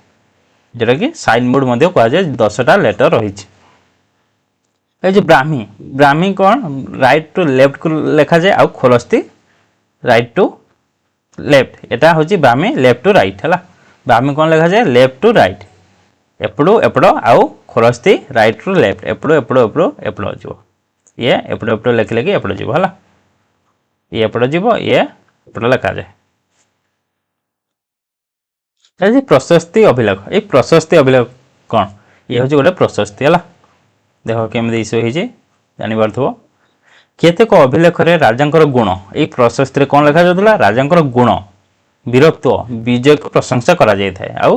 ଯେଉଁଟାକି ସାଇନ୍ ବୋର୍ଡ଼ ମଧ୍ୟ କୁହାଯାଏ। 10ଟା ଲେଟର ରହିଛି। এই যে ব্রাহ্মী କ'ଣ ରାଇଟ୍ ଟୁ ଲେଫ୍ଟକୁ ଲେଖାଯାଏ, ଆଉ ଖୋଲସ୍ତି ରାଇଟ୍ ଟୁ ଲେଫ୍ଟ। ଏଟା ହେଉଛି ବ୍ରାହ୍ମୀ ଲେଫ୍ଟ ଟୁ ରାଇଟ୍ ହେଲା। ବ୍ରାହ୍ମୀ କ'ଣ ଲେଖାଯାଏ? ଲେଫ୍ଟ ଟୁ ରାଇଟ୍, ଏପଟୁ ଏପଟ, ଆଉ ଖୋଲସ୍ତି ରାଇଟ୍ ଟୁ ଲେଫ୍ଟ, ଏପଟୁ ଏପଟ ଏପଟ ଯିବ। ଇଏ ଏପଟ ଏପଟ ଲେଖିଲେ କି ଏପଟ ଯିବ ହେଲା। ଇଏ ଏପଟ ଯିବ, ଇଏ ଏପଟ ଲେଖାଯାଏ। ଏ ପ୍ରଶସ୍ତି ଅଭିଲେଖ। ଏଇ ପ୍ରଶସ୍ତି ଅଭିଲେଖ କ'ଣ? ଇଏ ହେଉଛି ଗୋଟେ ପ୍ରଶସ୍ତି ହେଲା। ଦେଖ କେମିତି ଇସ୍ୟୁ ହେଇଛି ଜାଣିପାରୁଥିବ। କେତେକ ଅଭିଲେଖରେ ରାଜାଙ୍କର ଗୁଣ, ଏଇ ପ୍ରଶସ୍ତିରେ କ'ଣ ଲେଖାଯାଉଥିଲା? ରାଜାଙ୍କର ଗୁଣ, ବୀରତ୍ୱ, ବିଜୟକୁ ପ୍ରଶଂସା କରାଯାଇଥାଏ। ଆଉ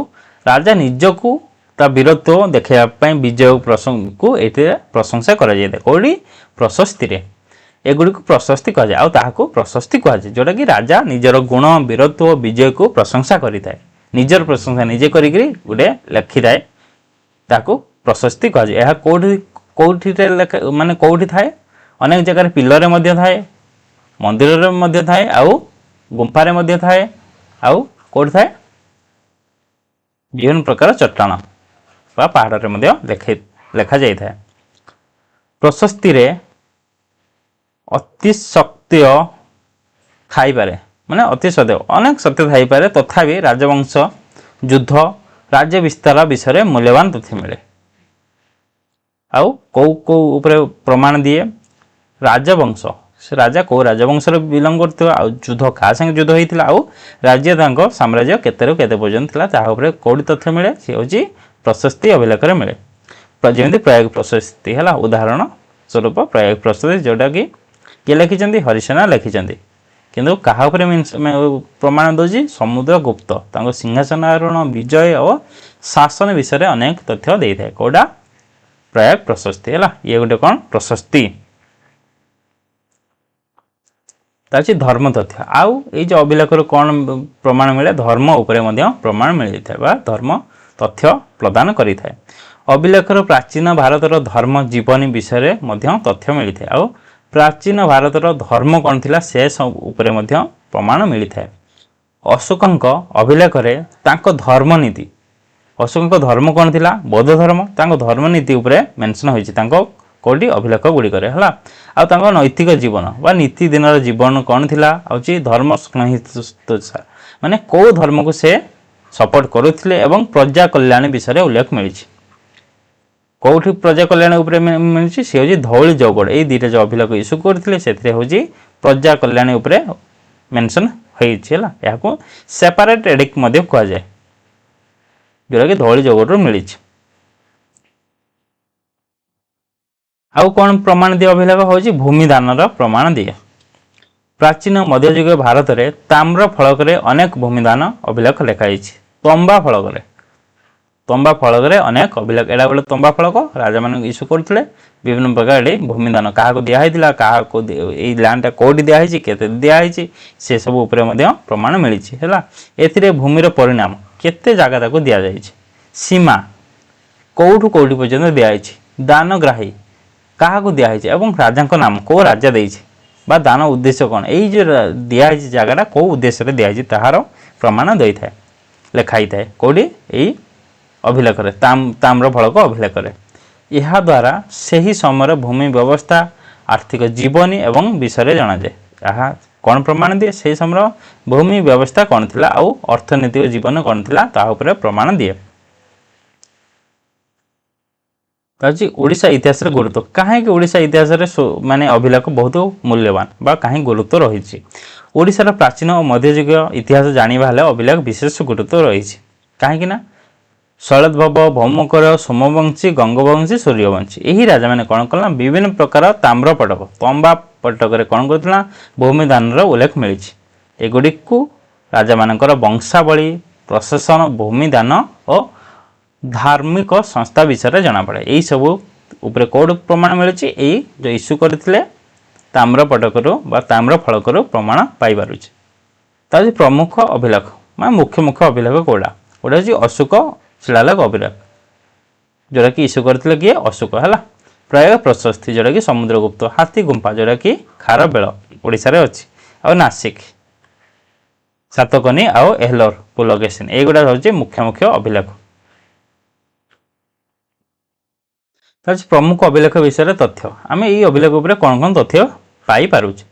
ରାଜା ନିଜକୁ ତା ବୀରତ୍ୱ ଦେଖାଇବା ପାଇଁ ବିଜୟକୁ ଏଇଥିରେ ପ୍ରଶଂସା କରାଯାଇଥାଏ। କେଉଁଠି? ପ୍ରଶସ୍ତିରେ। ଏଗୁଡ଼ିକୁ ପ୍ରଶସ୍ତି କୁହାଯାଏ, ଆଉ ତାହାକୁ ପ୍ରଶସ୍ତି କୁହାଯାଏ, ଯେଉଁଟାକି ରାଜା ନିଜର ଗୁଣ, ବୀରତ୍ୱ, ବିଜୟକୁ ପ୍ରଶଂସା କରିଥାଏ। ନିଜର ପ୍ରଶଂସା ନିଜେ କରିକିରି ଗୋଟେ ଲେଖିଥାଏ, ତାକୁ ପ୍ରଶସ୍ତି କୁହାଯାଏ। ଏହା କେଉଁଠିରେ ମାନେ କେଉଁଠି ଥାଏ? ଅନେକ ଜାଗାରେ ପିଲରେ ମଧ୍ୟ ଥାଏ, ମନ୍ଦିରରେ ମଧ୍ୟ ଥାଏ, ଆଉ ଗୁମ୍ଫାରେ ମଧ୍ୟ ଥାଏ, ଆଉ କେଉଁଠି ଥାଏ? ବିଭିନ୍ନ ପ୍ରକାର ଚଟାଣ ବା ପାହାଡ଼ରେ ମଧ୍ୟ ଲେଖାଯାଇଥାଏ। ପ୍ରଶସ୍ତିରେ ଅତି ସତ୍ୟ ଥାଇପାରେ, ମାନେ ଅତି ସତ୍ୟ, ଅନେକ ସତ୍ୟ ଥାଇପାରେ, ତଥାପି ରାଜବଂଶ, ଯୁଦ୍ଧ, ରାଜ୍ୟ ବିସ୍ତାର ବିଷୟରେ ମୂଲ୍ୟବାନ ତଥ୍ୟ ମିଳେ। ଆଉ କୋଉ କୋଉ ଉପରେ ପ୍ରମାଣ ଦିଏ ରାଜବଂଶ ସେ ରାଜା କୋଉ ରାଜବଂଶରେ ବିଲଙ୍ଗ କରୁଥିବା ଆଉ ଯୁଦ୍ଧ କାହା ସାଙ୍ଗେ ଯୁଦ୍ଧ ହେଇଥିଲା ଆଉ ରାଜ୍ୟ ତାଙ୍କ ସାମ୍ରାଜ୍ୟ କେତେରୁ କେତେ ପର୍ଯ୍ୟନ୍ତ ଥିଲା ତାହା ଉପରେ କୋଉଠି ତଥ୍ୟ ମିଳେ ସେ ହେଉଛି ପ୍ରଶସ୍ତି ଅଭିଲେଖରେ ମିଳେ ଯେମିତି ପ୍ରୟାଗ ପ୍ରଶସ୍ତି ହେଲା ଉଦାହରଣ ସ୍ୱରୂପ ପ୍ରୟାଗ ପ୍ରଶସ୍ତି ଯେଉଁଟାକି କିଏ ଲେଖିଛନ୍ତି ହରିସେନା ଲେଖିଛନ୍ତି କିନ୍ତୁ କାହା ଉପରେ ପ୍ରମାଣ ଦେଉଛି ସମୁଦ୍ରଗୁପ୍ତ ତାଙ୍କ ସିଂହାସନ ଆରୋହଣ ବିଜୟ ଓ ଶାସନ ବିଷୟରେ ଅନେକ ତଥ୍ୟ ଦେଇଥାଏ କୋଉଟା ପ୍ରୟାଗ ପ୍ରଶସ୍ତି ହେଲା ଇଏ ଗୋଟେ କ'ଣ ପ୍ରଶସ୍ତି ତା ଅଛି ଧର୍ମ ତଥ୍ୟ ଆଉ ଏଇ ଯେଉଁ ଅଭିଲେଖରୁ କ'ଣ ପ୍ରମାଣ ମିଳେ ଧର୍ମ ଉପରେ ମଧ୍ୟ ପ୍ରମାଣ ମିଳିଥାଏ ବା ଧର୍ମ ତଥ୍ୟ ପ୍ରଦାନ କରିଥାଏ ଅଭିଲେଖରୁ ପ୍ରାଚୀନ ଭାରତର ଧର୍ମ ଜୀବନୀ ବିଷୟରେ ମଧ୍ୟ ତଥ୍ୟ ମିଳିଥାଏ ଆଉ ପ୍ରାଚୀନ ଭାରତର ଧର୍ମ କ'ଣ ଥିଲା ସେ ଉପରେ ମଧ୍ୟ ପ୍ରମାଣ ମିଳିଥାଏ ଅଶୋକଙ୍କ ଅଭିଲେଖରେ ତାଙ୍କ ଧର୍ମନୀତି ଅଶୋକଙ୍କ ଧର୍ମ କ'ଣ ଥିଲା ବୌଦ୍ଧ ଧର୍ମ ତାଙ୍କ ଧର୍ମନୀତି ଉପରେ ମେନସନ୍ ହୋଇଛି ତାଙ୍କ କେଉଁଠି ଅଭିଲେଖ ଗୁଡ଼ିକରେ ହେଲା ଆଉ ତାଙ୍କ ନୈତିକ ଜୀବନ ବା ନୀତିଦିନର ଜୀବନ କ'ଣ ଥିଲା ହେଉଛି ଧର୍ମ ମାନେ କେଉଁ ଧର୍ମକୁ ସେ ସପୋର୍ଟ କରୁଥିଲେ ଏବଂ ପ୍ରଜା କଲ୍ୟାଣ ବିଷୟରେ ଉଲ୍ଲେଖ ମିଳିଛି କେଉଁଠି ପ୍ରଜା କଲ୍ୟାଣ ଉପରେ ମିଳିଛି ସେ ହେଉଛି ଧଉଳି ଚୌଗଡ଼ ଏଇ ଦୁଇଟା ଯେଉଁ ଅଭିଲେଖ ଇସ୍ୟୁ କରିଥିଲେ ସେଥିରେ ହେଉଛି ପ୍ରଜା କଲ୍ୟାଣ ଉପରେ ମେନସନ୍ ହୋଇଛି ହେଲା ଏହାକୁ ସେପାରେଟ୍ ଏଡିକ୍ଟ ମଧ୍ୟ କୁହାଯାଏ ଯେଉଁଟାକି ଧଉଳି ଚୌଗଡ଼ରୁ ମିଳିଛି ଆଉ କ'ଣ ପ୍ରମାଣ ଦିଏ ଅଭିଲେଖ ହେଉଛି ଭୂମିଦାନର ପ୍ରମାଣ ଦିଏ ପ୍ରାଚୀନ ମଧ୍ୟଯୁଗୀୟ ଭାରତରେ ତାମ୍ର ଫଳକରେ ଅନେକ ଭୂମିଦାନ ଅଭିଲେଖ ଲେଖାଯାଇଛି ତମ୍ବା ଫଳକରେ ଅନେକ ଅଭିଲେଖ ଏଇଟା ଗୋଟେ ତମ୍ବା ଫଳକ ରାଜାମାନେ ଇସ୍ୟୁ କରୁଥିଲେ ବିଭିନ୍ନ ପ୍ରକାର ଏଠି ଭୂମିଦାନ କାହାକୁ ଦିଆହେଇଥିଲା କାହାକୁ ଏଇ ଲ୍ୟାଣ୍ଡଟା କେଉଁଠି ଦିଆହେଇଛି କେତେ ଦିଆହେଇଛି ସେସବୁ ଉପରେ ମଧ୍ୟ ପ୍ରମାଣ ମିଳିଛି ହେଲା ଏଥିରେ ଭୂମିର ପରିଣାମ କେତେ ଜାଗା ତାକୁ ଦିଆଯାଇଛି ସୀମା କେଉଁଠୁ କେଉଁଠି ପର୍ଯ୍ୟନ୍ତ ଦିଆହେଇଛି ଦାନଗ୍ରାହୀ କାହାକୁ ଦିଆହେଇଛି ଏବଂ ରାଜାଙ୍କ ନାମ କେଉଁ ରାଜା ଦେଇଛି ବା ଦାନ ଉଦ୍ଦେଶ୍ୟ କ'ଣ ଏଇ ଯେଉଁ ଦିଆହେଇଛି ଜାଗାଟା କେଉଁ ଉଦ୍ଦେଶ୍ୟରେ ଦିଆହେଇଛି ତାହାର ପ୍ରମାଣ ଦେଇଥାଏ ଲେଖା ହେଇଥାଏ କେଉଁଠି ଏଇ ଅଭିଲେଖରେ ତାମ୍ର ଫଳକ ଅଭିଲେଖରେ ଏହାଦ୍ୱାରା ସେହି ସମୟର ଭୂମି ବ୍ୟବସ୍ଥା ଆର୍ଥିକ ଜୀବନୀ ଏବଂ ବିଷୟରେ ଜଣାଯାଏ ଏହା କ'ଣ ପ୍ରମାଣ ଦିଏ ସେହି ସମୟର ଭୂମି ବ୍ୟବସ୍ଥା କ'ଣ ଥିଲା ଆଉ ଅର୍ଥନୈତିକ ଜୀବନ କ'ଣ ଥିଲା ତାହା ଉପରେ ପ୍ରମାଣ ଦିଏ ତା ହେଉଛି ଓଡ଼ିଶା ଇତିହାସର ଗୁରୁତ୍ୱ କାହିଁକି ଓଡ଼ିଶା ଇତିହାସରେ ମାନେ ଅଭିଲେଖ ବହୁତ ମୂଲ୍ୟବାନ ବା କାହିଁକି ଗୁରୁତ୍ୱ ରହିଛି ଓଡ଼ିଶାର ପ୍ରାଚୀନ ଓ ମଧ୍ୟଯୁଗୀୟ ଇତିହାସ ଜାଣିବା ହେଲେ ଅଭିଲେଖ ବିଶେଷ ଗୁରୁତ୍ୱ ରହିଛି କାହିଁକି ନା ଶୈଳଦ୍ଭବ ଭୌମକର ସୋମବଂଶୀ ଗଙ୍ଗବଂଶୀ ସୂର୍ଯ୍ୟବଂଶୀ ଏହି ରାଜାମାନେ କ'ଣ କଲେ ନା ବିଭିନ୍ନ ପ୍ରକାର ତାମ୍ର ପଟକ ତମ୍ବା ପଟକରେ କ'ଣ କରୁଥିଲା ଭୂମିଦାନର ଉଲ୍ଲେଖ ମିଳିଛି ଏଗୁଡ଼ିକୁ ରାଜାମାନଙ୍କର ବଂଶାବଳୀ ପ୍ରଶାସନ ଭୂମିଦାନ ଓ ଧାର୍ମିକ ସଂସ୍ଥା ବିଷୟରେ ଜଣାପଡ଼େ ଏହିସବୁ ଉପରେ କେଉଁଠୁ ପ୍ରମାଣ ମିଳୁଛି ଏଇ ଯେଉଁ ଇସ୍ୟୁ କରିଥିଲେ ତାମ୍ର ପଟକରୁ ବା ତାମ୍ର ଫଳକରୁ ପ୍ରମାଣ ପାଇପାରୁଛି ତା ହେଉଛି ପ୍ରମୁଖ ଅଭିଲେଖ ମାନେ ମୁଖ୍ୟ ଅଭିଲେଖ କେଉଁଟା ଗୋଟେ ହେଉଛି ଅଶୋକ ଶିଳାଲେଖ ଅଭିଲେଖ ଯେଉଁଟାକି ଇସ୍ୟୁ କରିଥିଲେ କିଏ ଅଶୋକ ହେଲା ପ୍ରୟାଗ ପ୍ରଶସ୍ତି ଯେଉଁଟାକି ସମୁଦ୍ରଗୁପ୍ତ ହାତୀ ଗୁମ୍ଫା ଯେଉଁଟାକି ଖାରବେଳ ଓଡ଼ିଶାରେ ଅଛି ଆଉ ନାସିକ ସାତକନି ଆଉ ଏହଲୋର ପୁଲକେଶିନ ଏଇଗୁଡ଼ା ହେଉଛି ମୁଖ୍ୟ ଅଭିଲେଖ ତାହେଲେ ପ୍ରମୁଖ ଅଭିଲେଖ ବିଷୟରେ ତଥ୍ୟ ଆମେ ଏଇ ଅଭିଲେଖ ଉପରେ କ'ଣ ତଥ୍ୟ ପାଇପାରୁଛେ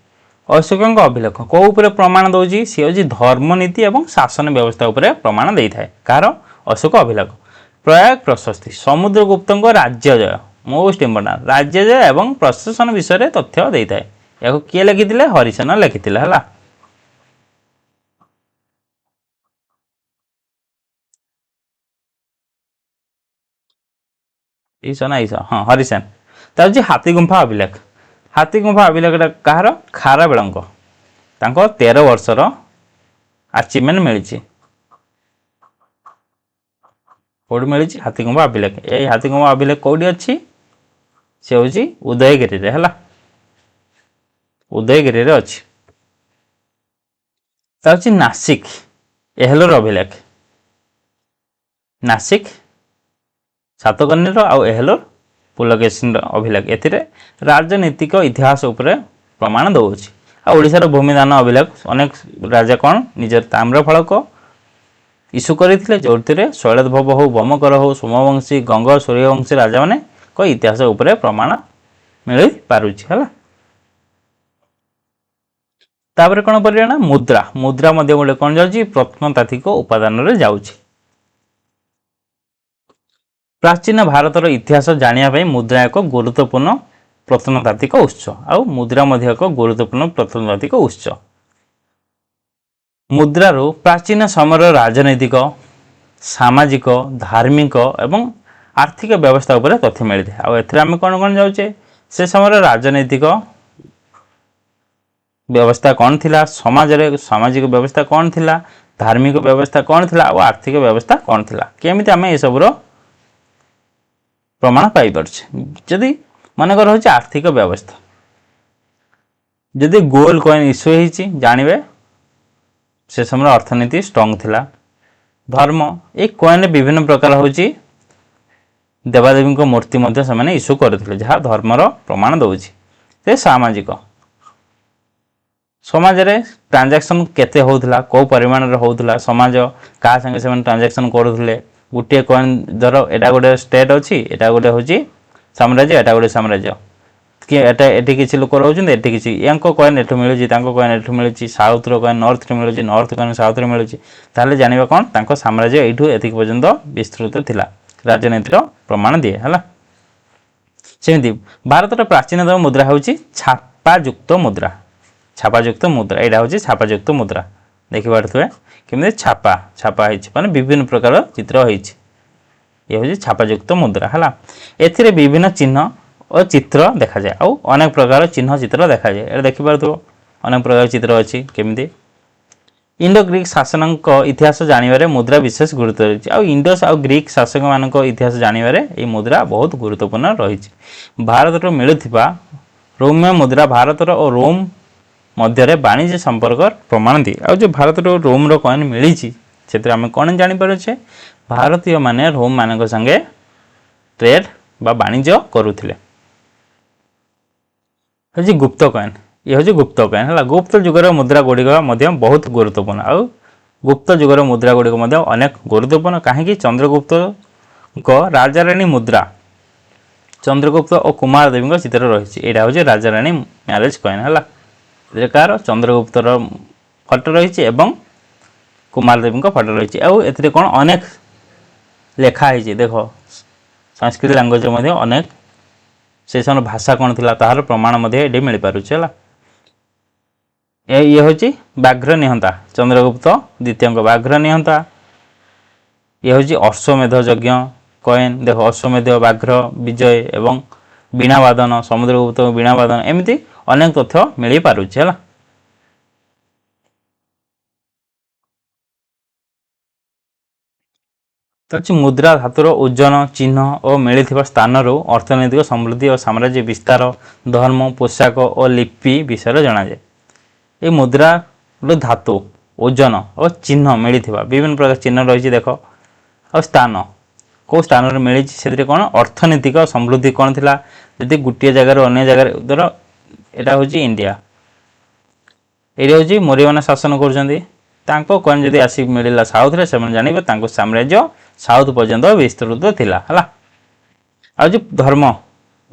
ଅଶୋକଙ୍କ ଅଭିଲେଖ କେଉଁ ଉପରେ ପ୍ରମାଣ ଦେଉଛି ସିଏ ହେଉଛି ଧର୍ମନୀତି ଏବଂ ଶାସନ ବ୍ୟବସ୍ଥା ଉପରେ ପ୍ରମାଣ ଦେଇଥାଏ କାହାର ଅଶୋକ ଅଭିଲେଖ ପ୍ରୟାଗ ପ୍ରଶସ୍ତି ସମୁଦ୍ରଗୁପ୍ତଙ୍କ ରାଜ୍ୟଜୟ ମୋଷ୍ଟ ଇମ୍ପୋର୍ଟାଣ୍ଟ ରାଜ୍ୟଜୟ ଏବଂ ପ୍ରଶାସନ ବିଷୟରେ ତଥ୍ୟ ଦେଇଥାଏ ଏହାକୁ କିଏ ଲେଖିଥିଲେ ହରିସେନ ଲେଖିଥିଲେ ହେଲା ହଁ ହରିସେନ ତା ହେଉଛି ହାତୀଗୁମ୍ଫା ଅଭିଲେଖଟା କାହାର ଖାରବେଳଙ୍କ ତାଙ୍କ 13 ବର୍ଷର ଆଚିଭମେଣ୍ଟ ମିଳିଛି କେଉଁଠି ମିଳିଛି ହାତୀଗୁମ୍ଫା ଅଭିଲେଖ ଏଇ ହାତୀଗୁମ୍ଫା ଅଭିଲେଖ କେଉଁଠି ଅଛି ସେ ହେଉଛି ଉଦୟଗିରିରେ ହେଲା ଉଦୟଗିରିରେ ଅଛି ତା ହେଉଛି ନାସିକ ଏହଲୋର ଅଭିଲେଖ ନାସିକ ସାତକର୍ଣ୍ଣୀର ଆଉ ଏହଲୋର ପୁଲକେଶିନର ଅଭିଲେଖ ଏଥିରେ ରାଜନୈତିକ ଇତିହାସ ଉପରେ ପ୍ରମାଣ ଦେଉଛି ଆଉ ଓଡ଼ିଶାର ଭୂମିଦାନ ଅଭିଲେଖ ଅନେକ ରାଜା କ'ଣ ନିଜର ତାମ୍ର ଫଳକ ଇସ୍ୟୁ କରିଥିଲେ ଯେଉଁଥିରେ ଶୈଳଦ୍ଭବ ହେଉ ଭୌମକର ହେଉ ସୋମବଂଶୀ ଗଙ୍ଗ ସୂର୍ଯ୍ୟବଂଶୀ ରାଜାମାନଙ୍କ ଇତିହାସ ଉପରେ ପ୍ରମାଣ ମିଳିପାରୁଛି ହେଲା ତାପରେ କ'ଣ କରିବା ନା ମୁଦ୍ରା ମଧ୍ୟ ଗୋଟେ କ'ଣ ଯାଉଛି ପ୍ରତ୍ନତାତ୍ତ୍ୱିକ ଉପାଦାନରେ ଯାଉଛି प्राचीन भारतर इतिहास जानिया मुद्रा एक गुरुत्वपूर्ण प्रत्नतात्विक उत्स आउ मुद्रा मध्य एक गुरुत्वपूर्ण प्रत्नतात्विक उत्स। मुद्रारू प्राचीन समय राजनैतिक सामाजिक धार्मिक एवं आर्थिक व्यवस्था उपर तथ्य मिलते आम कौन कौन जाऊे से समय राजनैतिक व्यवस्था कौन थिला, समाज रे सामाजिक व्यवस्था कौन थिला, धार्मिक व्यवस्था कौन थिला और आर्थिक व्यवस्था कौन थिला केमिति आम ये सबरो प्रमाण पाई परछे। जदि मनकर होची आर्थिक व्यवस्था जदि गोल्ड कॉइन इश्यू होईची जानिबे से समय अर्थनीति स्ट्रांग थिला। धर्म एक कॉइन रे विभिन्न प्रकार होची देवादेवी को मूर्ति मध्य से इश्यू करथिले जहाँ धर्मर प्रमाण दउची। से सामाजिक समाज रे ट्रांजैक्शन केते होउथला को परिमाण रे होउथला समाज का संगे से ट्रांजैक्शन करूथले गोटे कॉइन धर एटा गोटे स्टेट अच्छी एटा गोटे होची साम्राज्य एटा गोटे साम्राज्य कि एटा एठी किछि लोक रहउछन एठी किछि यांको कॉइन एठु मिलुची तांको कॉइन एठु मिलुची साउथ रो कॉइन नॉर्थ रे मिलुची नॉर्थ कॉइन साउथ रे मिलुची ताले जानिबा कोन तांको साम्राज्य एठु एथिक पर्यंत विस्तृत थिला राजनीतिर प्रमाण दिए हला। सेमिति भारतर प्राचीनतम मुद्रा होची छापायुक्त मुद्रा। छापायुक्त मुद्रा एटा होची छापायुक्त मुद्रा देखि पारथुए केमि छापा छापा होइछि माने विभिन्न प्रकार चित्र होइछि ये होची छापायुक्त मुद्रा हला। एथिरे विभिन्न चिन्ह और चित्र देखा जाए आउ अनेक प्रकार चिन्ह चित्र देखा जाए ए देखि पारथुओ अनेक प्रकार चित्र अछि केमि इंडो ग्रीक शासनक इतिहास जानिबारे मुद्रा विशेष गुरुत्व रही आ इंडस आ ग्रीक शासक मानक इतिहास जानिबारे ए मुद्रा बहुत गुरुत्वपूर्ण रही। भारत मिलुथिबा रोम्य मुद्रा भारतर और रोम मध्य वाणिज्य संपर्क प्रमाण दिए आ जो भारत रोम रो कॉइन मिली से आम कौन जानीपे भारतीय माने रोम मान संगे ट्रेड बा वाणिज्य करुथिले। हजी गुप्त कॉइन ये हूँ गुप्त कॉइन है गुप्त जुगर मुद्रा गुड़िक बहुत गुरुत्वपूर्ण आ गुप्त जुगर मुद्रा गुड़िक अनेक गुरुत्वपूर्ण कहीं चंद्रगुप्त राजाराणी मुद्रा चंद्रगुप्त और कुमार देवी चित्र रही यहाँ हूँ राजाराणी मैरेज कॉइन है कार चंद्रगुप्तर फटो रही कुमार देवी फटो रही है कौन अनेक लेखाई देख संस्कृत लैंग्वेज अनेक से समय भाषा कौन थी तार प्रमाण ये मिल पारुचे ये हूँ व्याघ्र निहंता चंद्रगुप्त द्वितीय व्याघ्र निहंता ये हूँ अश्वमेध यज्ञ कॉइन देख अश्वमेध व्याघ्र विजय एवं वीणावादन समुद्रगुप्त वीणावादन एमती अनेक तथ्य मिल पारुचे है। तो मुद्रा धातुर ओजन चिन्ह और मिलता स्थान अर्थनैतिक समृद्धि और साम्राज्य विस्तार धर्म पोशाक और लिपि विषय जनाए। ये मुद्रा धातु ओजन और चिन्ह मिलता विभिन्न प्रकार चिन्ह रही देख और स्थान कौ स्थान मिली से कौन अर्थनैतिक समृद्धि कौन थी जदि गोटे जगार अन्य जगार धर यहाँ हूँ इंडिया ये हूँ मौर्य मैंने शासन कर कौन जदि आसिक मिलला साउथ रे से जानिबे तांको साम्राज्य साउथ पर्यंत विस्तृत थिला हला। आ जो धर्म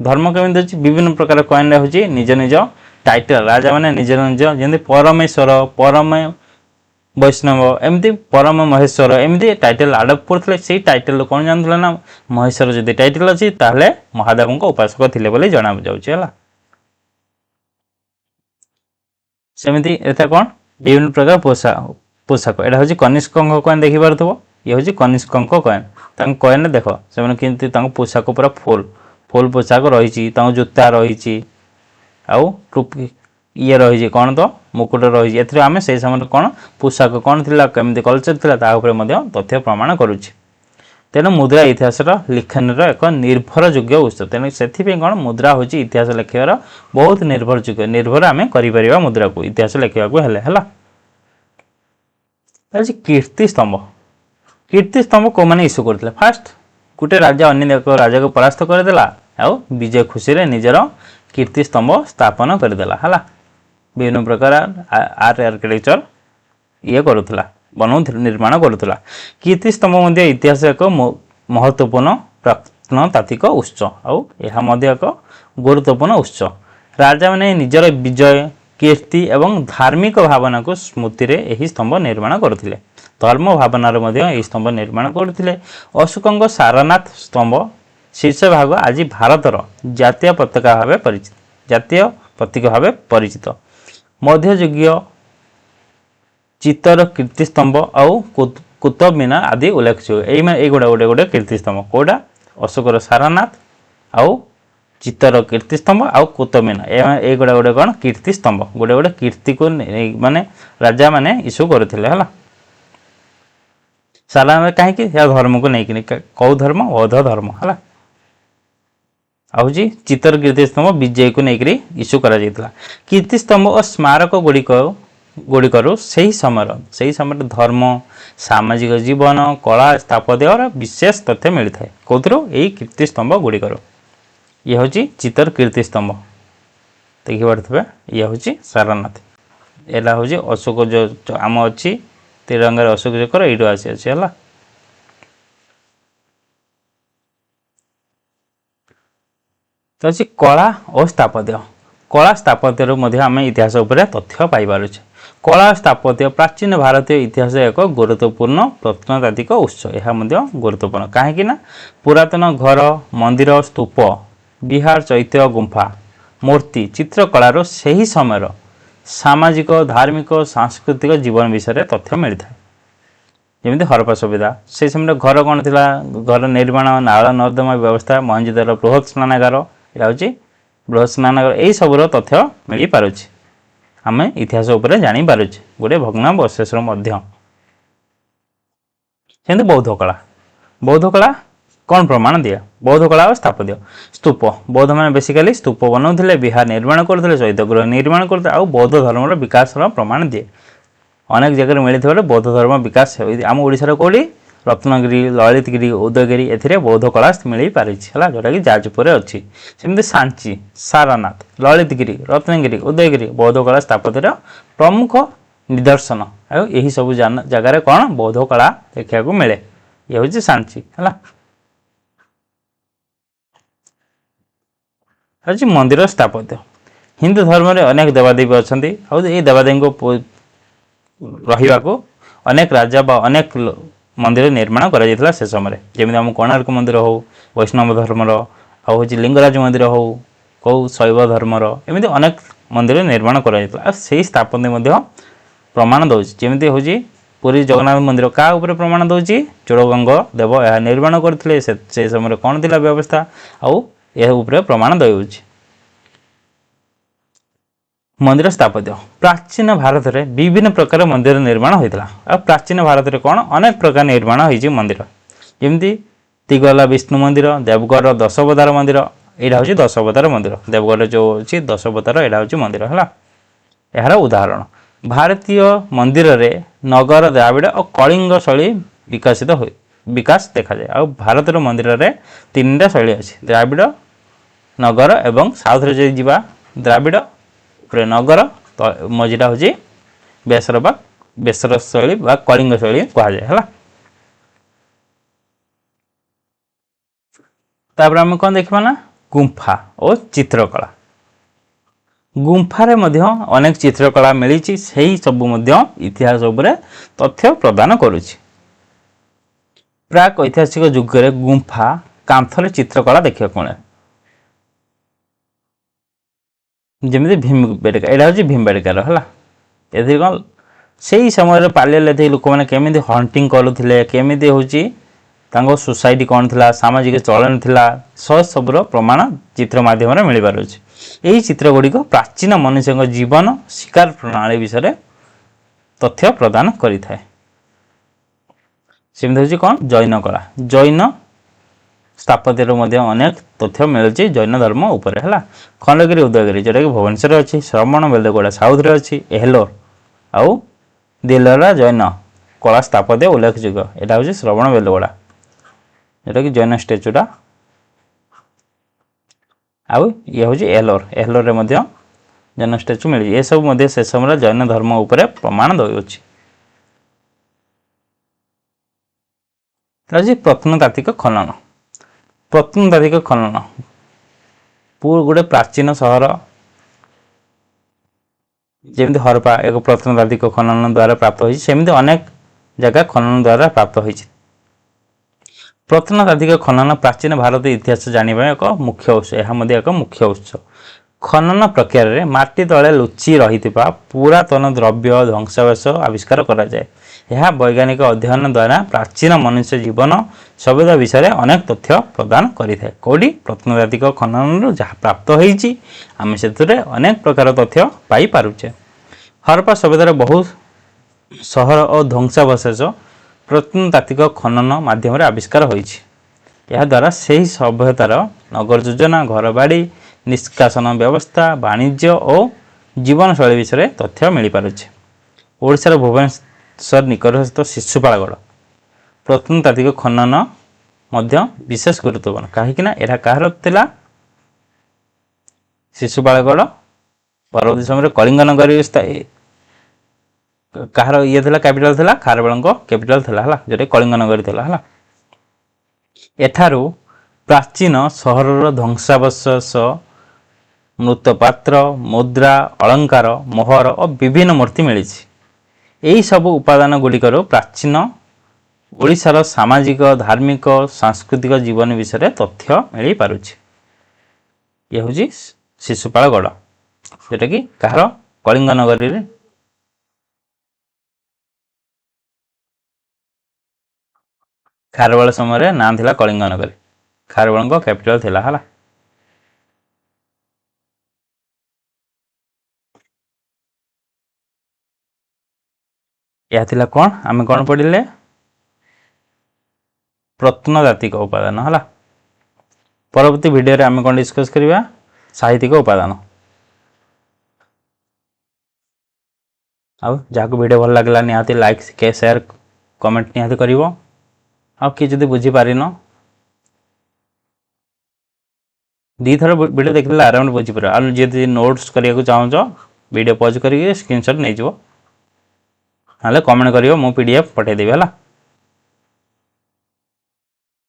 धर्म केमिति विभिन्न प्रकार कॉइन रे हूँ निज निज टाइटल राजा माने निज निज जमी परमेश्वर परम वैष्णव एमती परम महेश्वर एमती टाइटल आडप करते से टाइटल कौन जानते ना महेश्वर जदि टाइटल अच्छी ताहले महादेव को उपासक थिले बोली जना जाउछि सेमिति एथा कौन विभिन्न प्रकार पोशाक एटा हूँ कनिष्क कॉइन देखी पार्थो ये हूँ कनिष्क कॉइन कॉइन देख से पोशाक पूरा फुल पोशाक रही जूता रही आउ टूप ये रही कौन तो मुकुट रही है आम से समय कौन पोशाक कौन थी केमती कलचर थी तथ्य प्रमाण करुच्चे। तेणु मुद्रा इतिहास लिखन एक निर्भरयोग्य उत्स तेणु से कौन मुद्रा हूँ इतिहास लिखार बहुत निर्भरयोग्य निर्भर आम कर मुद्रा को इतिहास लिखा कीर्ति स्तंभ कौ मैंने इश्यू करते फास्ट गोटे राजा अन्य राजा को परास्त करदेला आ विजय खुशी निजर कीर्ति स्तंभ स्थापन करदेला है विभिन्न प्रकार आर्ट आर्किटेक्चर ये करुला बना निर्माण करुला। कीर्ति स्तंभ इतिहास एक महत्वपूर्ण प्रत्नतात्विक उत्स आ एक गुरुत्वपूर्ण उत्स राजा मैंने निजर विजय कीर्ति एवं धार्मिक भावना को स्मृति रे यही स्तंभ निर्माण करथिले ଧର୍ମ ଭାବନାର ମଧ୍ୟ ଏହି ସ୍ତମ୍ଭ ନିର୍ମାଣ କରୁଥିଲେ। ଅଶୋକଙ୍କ ସାରନାଥ ସ୍ତମ୍ଭ ଶୀର୍ଷ ଭାଗ ଆଜି ଭାରତର ଜାତୀୟ ପତାକା ଭାବେ ପରିଚିତ। ମଧ୍ୟଯୁଗୀୟ ଚିତ୍ତର କୀର୍ତ୍ତିସ୍ତମ୍ଭ ଆଉ କୁତବ ମିନାର ଆଦି ଉଲ୍ଲେଖଯୋଗ୍ୟ। ଏଇଗୁଡ଼ା ଗୋଟେ କୀର୍ତ୍ତିସ୍ତମ୍ଭ କୋଉଟା ଅଶୋକର ସାରନାଥ ଆଉ ଚିତ୍ତର କୀର୍ତ୍ତିସ୍ତମ୍ଭ ଆଉ କୁତବ ମିନାର ଏଇଗୁଡ଼ା ଗୋଟେ କ'ଣ କୀର୍ତ୍ତିସ୍ତମ୍ଭ ଗୋଟେ କୀର୍ତ୍ତିକୁ ମାନେ ରାଜା ମାନେ ଇସ୍ୟୁ କରୁଥିଲେ ହେଲା। ସାରନାଥ କାହିଁକି ଏହା ଧର୍ମକୁ ନେଇକିନି କୋଉ ଧର୍ମ ବୌଦ୍ଧ ଧର୍ମ ହେଲା। ଆଉ ହେଉଛି ଚିତ୍ତର କୀର୍ତ୍ତିସ୍ତମ୍ଭ ବିଜୟକୁ ନେଇକରି ଇସ୍ୟୁ କରାଯାଇଥିଲା। କୀର୍ତ୍ତିସ୍ତମ୍ଭ ଓ ସ୍ମାରକ ଗୁଡ଼ିକରୁ ସେହି ସମୟରେ ଧର୍ମ ସାମାଜିକ ଜୀବନ କଳା ସ୍ଥାପତ୍ୟର ବିଶେଷ ତଥ୍ୟ ମିଳିଥାଏ। କେଉଁଥିରୁ ଏଇ କୀର୍ତ୍ତିସ୍ତମ୍ଭ ଗୁଡ଼ିକରୁ। ଇଏ ହେଉଛି ଚିତ୍ତର କୀର୍ତ୍ତିସ୍ତମ୍ଭ ଦେଖିପାରୁଥିବେ। ଇଏ ହେଉଛି ସାରନାଥ। ଏଇଟା ହେଉଛି ଅଶୋକ ଯେଉଁ ଆମ ଅଛି ତ୍ରିରଙ୍ଗାରେ ଅଶୋକ ଚକ୍ର ଏଇଠୁ ଅଛି ହେଲା। ତ ଅଛି କଳା ଓ ସ୍ଥାପତ୍ୟ। କଳା ସ୍ଥାପତ୍ୟରୁ ମଧ୍ୟ ଆମେ ଇତିହାସ ଉପରେ ତଥ୍ୟ ପାଇପାରୁଛେ। କଳା ସ୍ଥାପତ୍ୟ ପ୍ରାଚୀନ ଭାରତୀୟ ଇତିହାସ ଏକ ଗୁରୁତ୍ୱପୂର୍ଣ୍ଣ ପ୍ରତ୍ନତାତ୍ତ୍ୱିକ ଉତ୍ସ। ଏହା ମଧ୍ୟ ଗୁରୁତ୍ୱପୂର୍ଣ୍ଣ କାହିଁକି ନା ପୁରାତନ ଘର ମନ୍ଦିର ସ୍ତୂପ ବିହାର ଚୈତ୍ୟ ଗୁମ୍ଫା ମୂର୍ତ୍ତି ଚିତ୍ରକଳାରୁ ସେହି ସମୟର ସାମାଜିକ ଧାର୍ମିକ ସାଂସ୍କୃତିକ ଜୀବନ ବିଷୟରେ ତଥ୍ୟ ମିଳିଥାଏ। ଯେମିତି ହରପ୍ପା ସୁବିଧା ସେହି ସମୟରେ ଘର କ'ଣ ଥିଲା ଘର ନିର୍ମାଣ ନାଳ ନର୍ଦ୍ଦମା ବ୍ୟବସ୍ଥା ମହେଞ୍ଜୋଦାରୋ ବୃହତ୍ ସ୍ନାନାଗାର ଏଇଟା ହେଉଛି ବୃହତ୍ ସ୍ନାନାଗାର ଏହିସବୁର ତଥ୍ୟ ମିଳିପାରୁଛି। ଆମେ ଇତିହାସ ଉପରେ ଜାଣିପାରୁଛେ ଗୋଟେ ଭଗ୍ନାବଶେଷର ମଧ୍ୟ। ସେମିତି ବୌଦ୍ଧ କଳା କ'ଣ ପ୍ରମାଣ ଦିଏ ବୌଦ୍ଧ କଳା ଓ ସ୍ଥାପତ୍ୟ ସ୍ତୂପ ବୌଦ୍ଧମାନେ ବେସିକାଲି ସ୍ତୂପ ବନାଉଥିଲେ ବିହାର ନିର୍ମାଣ କରୁଥିଲେ ଚୈତ୍ୟଗୃହ ନିର୍ମାଣ କରୁଥିଲେ ଆଉ ବୌଦ୍ଧ ଧର୍ମର ବିକାଶର ପ୍ରମାଣ ଦିଏ। ଅନେକ ଜାଗାରେ ମିଳିଥିବାରୁ ବୌଦ୍ଧ ଧର୍ମ ବିକାଶ ଆମ ଓଡ଼ିଶାର କେଉଁଠି ରତ୍ନଗିରି ଲଳିତଗିରି ଉଦୟଗିରି ଏଥିରେ ବୌଦ୍ଧ କଳା ମିଳିପାରିଛି ହେଲା ଯେଉଁଟାକି ଯାଜପୁରରେ ଅଛି। ସେମିତି ସାଞ୍ଚି ସାରନାଥ ଲଳିତଗିରି ରତ୍ନଗିରି ଉଦୟଗିରି ବୌଦ୍ଧ କଳା ସ୍ଥାପତ୍ୟର ପ୍ରମୁଖ ନିଦର୍ଶନ। ଆଉ ଏହିସବୁ ଜାଗାରେ କ'ଣ ବୌଦ୍ଧ କଳା ଦେଖିବାକୁ ମିଳେ। ଇଏ ହେଉଛି ସାଞ୍ଚି ହେଲା। ହେଉଛି ମନ୍ଦିର ସ୍ଥାପତ୍ୟ। ହିନ୍ଦୁ ଧର୍ମରେ ଅନେକ ଦେବାଦେବୀ ଅଛନ୍ତି ଆଉ ଏଇ ଦେବାଦେବୀଙ୍କୁ ରହିବାକୁ ଅନେକ ରାଜା ବା ଅନେକ ମନ୍ଦିର ନିର୍ମାଣ କରାଯାଇଥିଲା ସେ ସମୟରେ। ଯେମିତି ଆମ କୋଣାର୍କ ମନ୍ଦିର ହେଉ ବୈଷ୍ଣବ ଧର୍ମର ଆଉ ହେଉଛି ଲିଙ୍ଗରାଜ ମନ୍ଦିର ହେଉ କେଉଁ ଶୈବ ଧର୍ମର ଏମିତି ଅନେକ ମନ୍ଦିର ନିର୍ମାଣ କରାଯାଇଥିଲା। ଆଉ ସେଇ ସ୍ଥାପତ୍ୟ ମଧ୍ୟ ପ୍ରମାଣ ଦେଉଛି। ଯେମିତି ହେଉଛି ପୁରୀ ଜଗନ୍ନାଥ ମନ୍ଦିର କାହା ଉପରେ ପ୍ରମାଣ ଦେଉଛି ଚୋଡ଼ଗଙ୍ଗ ଦେବ ଏହା ନିର୍ମାଣ କରିଥିଲେ। ସେ ସମୟରେ କ'ଣ ଥିଲା ବ୍ୟବସ୍ଥା ଆଉ ଏହା ଉପରେ ପ୍ରମାଣ ଦେଉଛି। ମନ୍ଦିର ସ୍ଥାପତ୍ୟ ପ୍ରାଚୀନ ଭାରତରେ ବିଭିନ୍ନ ପ୍ରକାର ମନ୍ଦିର ନିର୍ମାଣ ହୋଇଥିଲା। ଆଉ ପ୍ରାଚୀନ ଭାରତରେ କ'ଣ ଅନେକ ପ୍ରକାର ନିର୍ମାଣ ହୋଇଛି ମନ୍ଦିର। ଯେମିତି ତିଗଲା ବିଷ୍ଣୁ ମନ୍ଦିର ଦେବଗଡ଼ର ଦଶାବତାର ମନ୍ଦିର ଏଇଟା ହେଉଛି ଦଶାବତାର ମନ୍ଦିର ଦେବଗଡ଼ରେ ଯେଉଁ ଅଛି ଦଶାବତାର ଏଇଟା ହେଉଛି ମନ୍ଦିର ହେଲା। ଏହାର ଉଦାହରଣ ଭାରତୀୟ ମନ୍ଦିରରେ ନଗର ଦ୍ରାବିଡ଼ ଓ କଳିଙ୍ଗ ଶୈଳୀ ବିକାଶ ଦେଖାଯାଏ। ଆଉ ଭାରତର ମନ୍ଦିରରେ ତିନିଟା ଶୈଳୀ ଅଛି ଦ୍ରାବିଡ଼ ନଗର ଏବଂ ସାଉଥରେ ଯଦି ଯିବା ଦ୍ରାବିଡ଼ ଉପରେ ନଗର ମଝିଟା ହେଉଛି ବେସର ଶୈଳୀ ବା କଳିଙ୍ଗ ଶୈଳୀ କୁହାଯାଏ ହେଲା। ତାପରେ ଆମେ କ'ଣ ଦେଖିବା ନା ଗୁମ୍ଫା ଓ ଚିତ୍ରକଳା। ଗୁମ୍ଫାରେ ମଧ୍ୟ ଅନେକ ଚିତ୍ରକଳା ମିଳିଛି ସେହି ସବୁ ମଧ୍ୟ ଇତିହାସ ଉପରେ ତଥ୍ୟ ପ୍ରଦାନ କରୁଛି। ପ୍ରାକ୍ ଐତିହାସିକ ଯୁଗରେ ଗୁମ୍ଫା କାନ୍ଥରେ ଚିତ୍ରକଳା ଦେଖିବାକୁ ମିଳେ। ଯେମିତି ଭୀମବେଟକା ଏଇଟା ହେଉଛି ଭୀମବେଟକାର ହେଲା। ଏଥିରେ କ'ଣ ସେଇ ସମୟରେ ପାଲିଆଲିଥିକ ଲୋକମାନେ କେମିତି ହଣ୍ଟିଂ କରୁଥିଲେ କେମିତି ହେଉଛି ତାଙ୍କ ସୋସାଇଟି କ'ଣ ଥିଲା ସାମାଜିକ ଚଳଣି ଥିଲା ସବୁର ପ୍ରମାଣ ଚିତ୍ର ମାଧ୍ୟମରେ ମିଳିପାରୁଛି। ଏହି ଚିତ୍ର ଗୁଡ଼ିକ ପ୍ରାଚୀନ ମନୁଷ୍ୟଙ୍କ ଜୀବନ ଶିକାର ପ୍ରଣାଳୀ ବିଷୟରେ ତଥ୍ୟ ପ୍ରଦାନ କରିଥାଏ। ସେମିତି ହେଉଛି କ'ଣ ଜୈନ କଳା ଜୈନ ସ୍ଥାପତ୍ୟରୁ ମଧ୍ୟ ଅନେକ ତଥ୍ୟ ମିଳୁଛି ଜୈନ ଧର୍ମ ଉପରେ ହେଲା। ଖଣ୍ଡଗିରି ଉଦୟଗିରି ଯେଉଁଟାକି ଭୁବନେଶ୍ୱରରେ ଅଛି ଶ୍ରବଣ ବେଲଗୋଡ଼ା ସାଉଥରେ ଅଛି ଏହଲୋର ଆଉ ଦିଲ୍ଲୀର ଜୈନ କଳା ସ୍ଥାପତ୍ୟ ଉଲ୍ଲେଖଯୋଗ୍ୟ। ଏଇଟା ହେଉଛି ଶ୍ରବଣ ବେଲଗୋଡ଼ା ଯେଉଁଟାକି ଜୈନ ଷ୍ଟାଚ୍ୟୁଟା ଆଉ ଇଏ ହେଉଛି ଏହଲୋରରେ ମଧ୍ୟ ଜୈନ ଷ୍ଟାଚ୍ୟୁ ମିଳିଛି। ଏସବୁ ମଧ୍ୟ ସେ ସମୟରେ ଜୈନ ଧର୍ମ ଉପରେ ପ୍ରମାଣ ଦେଉଛି। ହେଉଛି ପ୍ରତ୍ନତାତ୍ତ୍ୱିକ ଖନନ। ପ୍ରତ୍ନତାତ୍ତ୍ୱିକ ଖନନ ଗୋଟେ ପ୍ରାଚୀନ ସହର ଯେମିତି ହରପ୍ପା ଏକ ପ୍ରତ୍ନତାତ୍ତ୍ୱିକ ଖନନ ଦ୍ୱାରା ପ୍ରାପ୍ତ ହୋଇଛି ସେମିତି ଅନେକ ଜାଗା ଖନନ ଦ୍ୱାରା ପ୍ରାପ୍ତ ହୋଇଛି। ପ୍ରତ୍ନତାତ୍ତ୍ୱିକ ଖନନ ପ୍ରାଚୀନ ଭାରତ ଇତିହାସ ଜାଣିବା ଏକ ମୁଖ୍ୟ ଉତ୍ସ। ଏହା ମଧ୍ୟ ଏକ ମୁଖ୍ୟ ଉତ୍ସ। ଖନନ ପ୍ରକ୍ରିୟାରେ ମାଟି ତଳେ ଲୁଚି ରହିଥିବା ପୁରାତନ ଦ୍ରବ୍ୟ ଧ୍ୱଂସାବଶେଷ ଆବିଷ୍କାର କରାଯାଏ। ଏହା ବୈଜ୍ଞାନିକ ଅଧ୍ୟୟନ ଦ୍ୱାରା ପ୍ରାଚୀନ ମନୁଷ୍ୟ ଜୀବନ ସଭ୍ୟତା ବିଷୟରେ ଅନେକ ତଥ୍ୟ ପ୍ରଦାନ କରିଥାଏ। କେଉଁଠି ପ୍ରତ୍ନତାତ୍ତ୍ୱିକ ଖନନରୁ ଯାହା ପ୍ରାପ୍ତ ହୋଇଛି ଆମେ ସେଥିରେ ଅନେକ ପ୍ରକାର ତଥ୍ୟ ପାଇପାରୁଛେ। ହରପ୍ପା ସଭ୍ୟତାର ବହୁ ସହର ଓ ଧ୍ୱଂସାବଶେଷ ପ୍ରତ୍ନତାତ୍ତ୍ୱିକ ଖନନ ମାଧ୍ୟମରେ ଆବିଷ୍କାର ହୋଇଛି। ଏହାଦ୍ୱାରା ସେହି ସଭ୍ୟତାର ନଗର ଯୋଜନା, ଘରବାଡ଼ି, ନିଷ୍କାସନ ବ୍ୟବସ୍ଥା, ବାଣିଜ୍ୟ ଓ ଜୀବନଶୈଳୀ ବିଷୟରେ ତଥ୍ୟ ମିଳିପାରୁଛି। ଓଡ଼ିଶାର ଭୁବନେଶ୍ୱର ନିକଟସ୍ଥ ଶିଶୁପାଳଗଡ଼ ପ୍ରତ୍ନତାତ୍ତ୍ୱିକ ଖନନ ମଧ୍ୟ ବିଶେଷ ଗୁରୁତ୍ୱପୂର୍ଣ୍ଣ। କାହିଁକିନା ଏହା କାହାର ଥିଲା? ଶିଶୁପାଳଗଡ଼ ପରବର୍ତ୍ତୀ ସମୟରେ କଳିଙ୍ଗ ନଗରୀ କାହାର ଇଏ ଥିଲା, କ୍ୟାପିଟାଲ ଥିଲା? ଖାରବେଳଙ୍କ କ୍ୟାପିଟାଲ ଥିଲା ହେଲା, ଯେଉଁଟା କଳିଙ୍ଗ ନଗରୀ ଥିଲା ହେଲା। ଏଠାରୁ ପ୍ରାଚୀନ ସହରର ଧ୍ୱଂସାବଶେଷ, ମୃତପାତ୍ର, ମୁଦ୍ରା, ଅଳଙ୍କାର, ମୋହର ଓ ବିଭିନ୍ନ ମୂର୍ତ୍ତି ମିଳିଛି। ଏହି ସବୁ ଉପାଦାନ ଗୁଡ଼ିକରୁ ପ୍ରାଚୀନ ଓଡ଼ିଶାର ସାମାଜିକ, ଧାର୍ମିକ, ସାଂସ୍କୃତିକ ଜୀବନ ବିଷୟରେ ତଥ୍ୟ ମିଳିପାରୁଛି। ଇଏ ହେଉଛି ଶିଶୁପାଳଗଡ଼, ଯେଉଁଟାକି କାହାର? କଳିଙ୍ଗ ନଗରୀରେ ଖାରବେଳ ସମୟରେ ନାଁ ଥିଲା କଳିଙ୍ଗ ନଗରୀ, ଖାରବେଳଙ୍କ କ୍ୟାପିଟାଲ ଥିଲା ହେଲା। ଏହା ଥିଲା କ'ଣ? ଆମେ କ'ଣ ପଢ଼ିଲେ? ପ୍ରତ୍ନତାତ୍ତ୍ୱିକ ଉପାଦାନ ହେଲା। ପରବର୍ତ୍ତୀ ଭିଡ଼ିଓରେ ଆମେ କ'ଣ ଡିସ୍କସ୍ କରିବା? ସାହିତ୍ୟିକ ଉପାଦାନ। ଆଉ ଯାହାକୁ ଭିଡ଼ିଓ ଭଲ ଲାଗିଲା ନିହାତି ଲାଇକ୍, ସେୟାର, କମେଣ୍ଟ ନିହାତି କରିବ। ଆଉ କିଏ ଯଦି ବୁଝିପାରିନ ଦୁଇଥର ଭିଡ଼ିଓ ଦେଖିଦେଲେ ଆରାମରେ ବୁଝିପାରିବ। ଆଉ ଯଦି ନୋଟ୍ସ କରିବାକୁ ଚାହୁଁଛ ଭିଡ଼ିଓ ପଜ୍ କରିକି ସ୍କ୍ରିନଶଟ୍ ନେଇଯିବ, ନହେଲେ କମେଣ୍ଟ କରିବ, ମୁଁ PDF ପଠାଇଦେବି ହେଲା।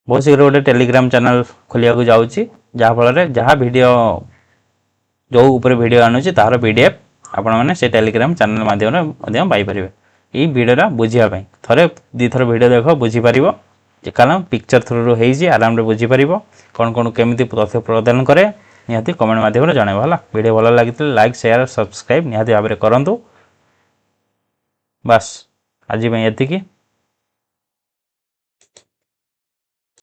ବହୁତ ଶୀଘ୍ର ଗୋଟେ ଟେଲିଗ୍ରାମ ଚ୍ୟାନେଲ ଖୋଲିବାକୁ ଯାଉଛି, ଯାହାଫଳରେ ଯାହା ଭିଡ଼ିଓ ଯେଉଁ ଉପରେ ଭିଡ଼ିଓ ଆଣୁଛି ତାହାର PDF ଆପଣମାନେ ସେ ଟେଲିଗ୍ରାମ ଚ୍ୟାନେଲ ମାଧ୍ୟମରେ ମଧ୍ୟ ପାଇପାରିବେ। ଏଇ ଭିଡ଼ିଓଟା ବୁଝିବା ପାଇଁ ଥରେ ଦୁଇଥର ଭିଡ଼ିଓ ଦେଖ, ବୁଝିପାରିବ। କାରଣ ପିକ୍ଚର ଥ୍ରୁରୁ ହେଇଛି, ଆରାମରେ ବୁଝିପାରିବ। କ'ଣ କ'ଣ କେମିତି ତଥ୍ୟ ପ୍ରଦାନ କରେ ନିହାତି କମେଣ୍ଟ ମାଧ୍ୟମରେ ଜଣାଇବ ହେଲା। ଭିଡ଼ିଓ ଭଲ ଲାଗିଥିଲେ ଲାଇକ୍, ସେୟାର, ସବସ୍କ୍ରାଇବ୍ ନିହାତି ଭାବରେ କରନ୍ତୁ। ବାସ୍ ଆଜି ପାଇଁ ଏତିକି।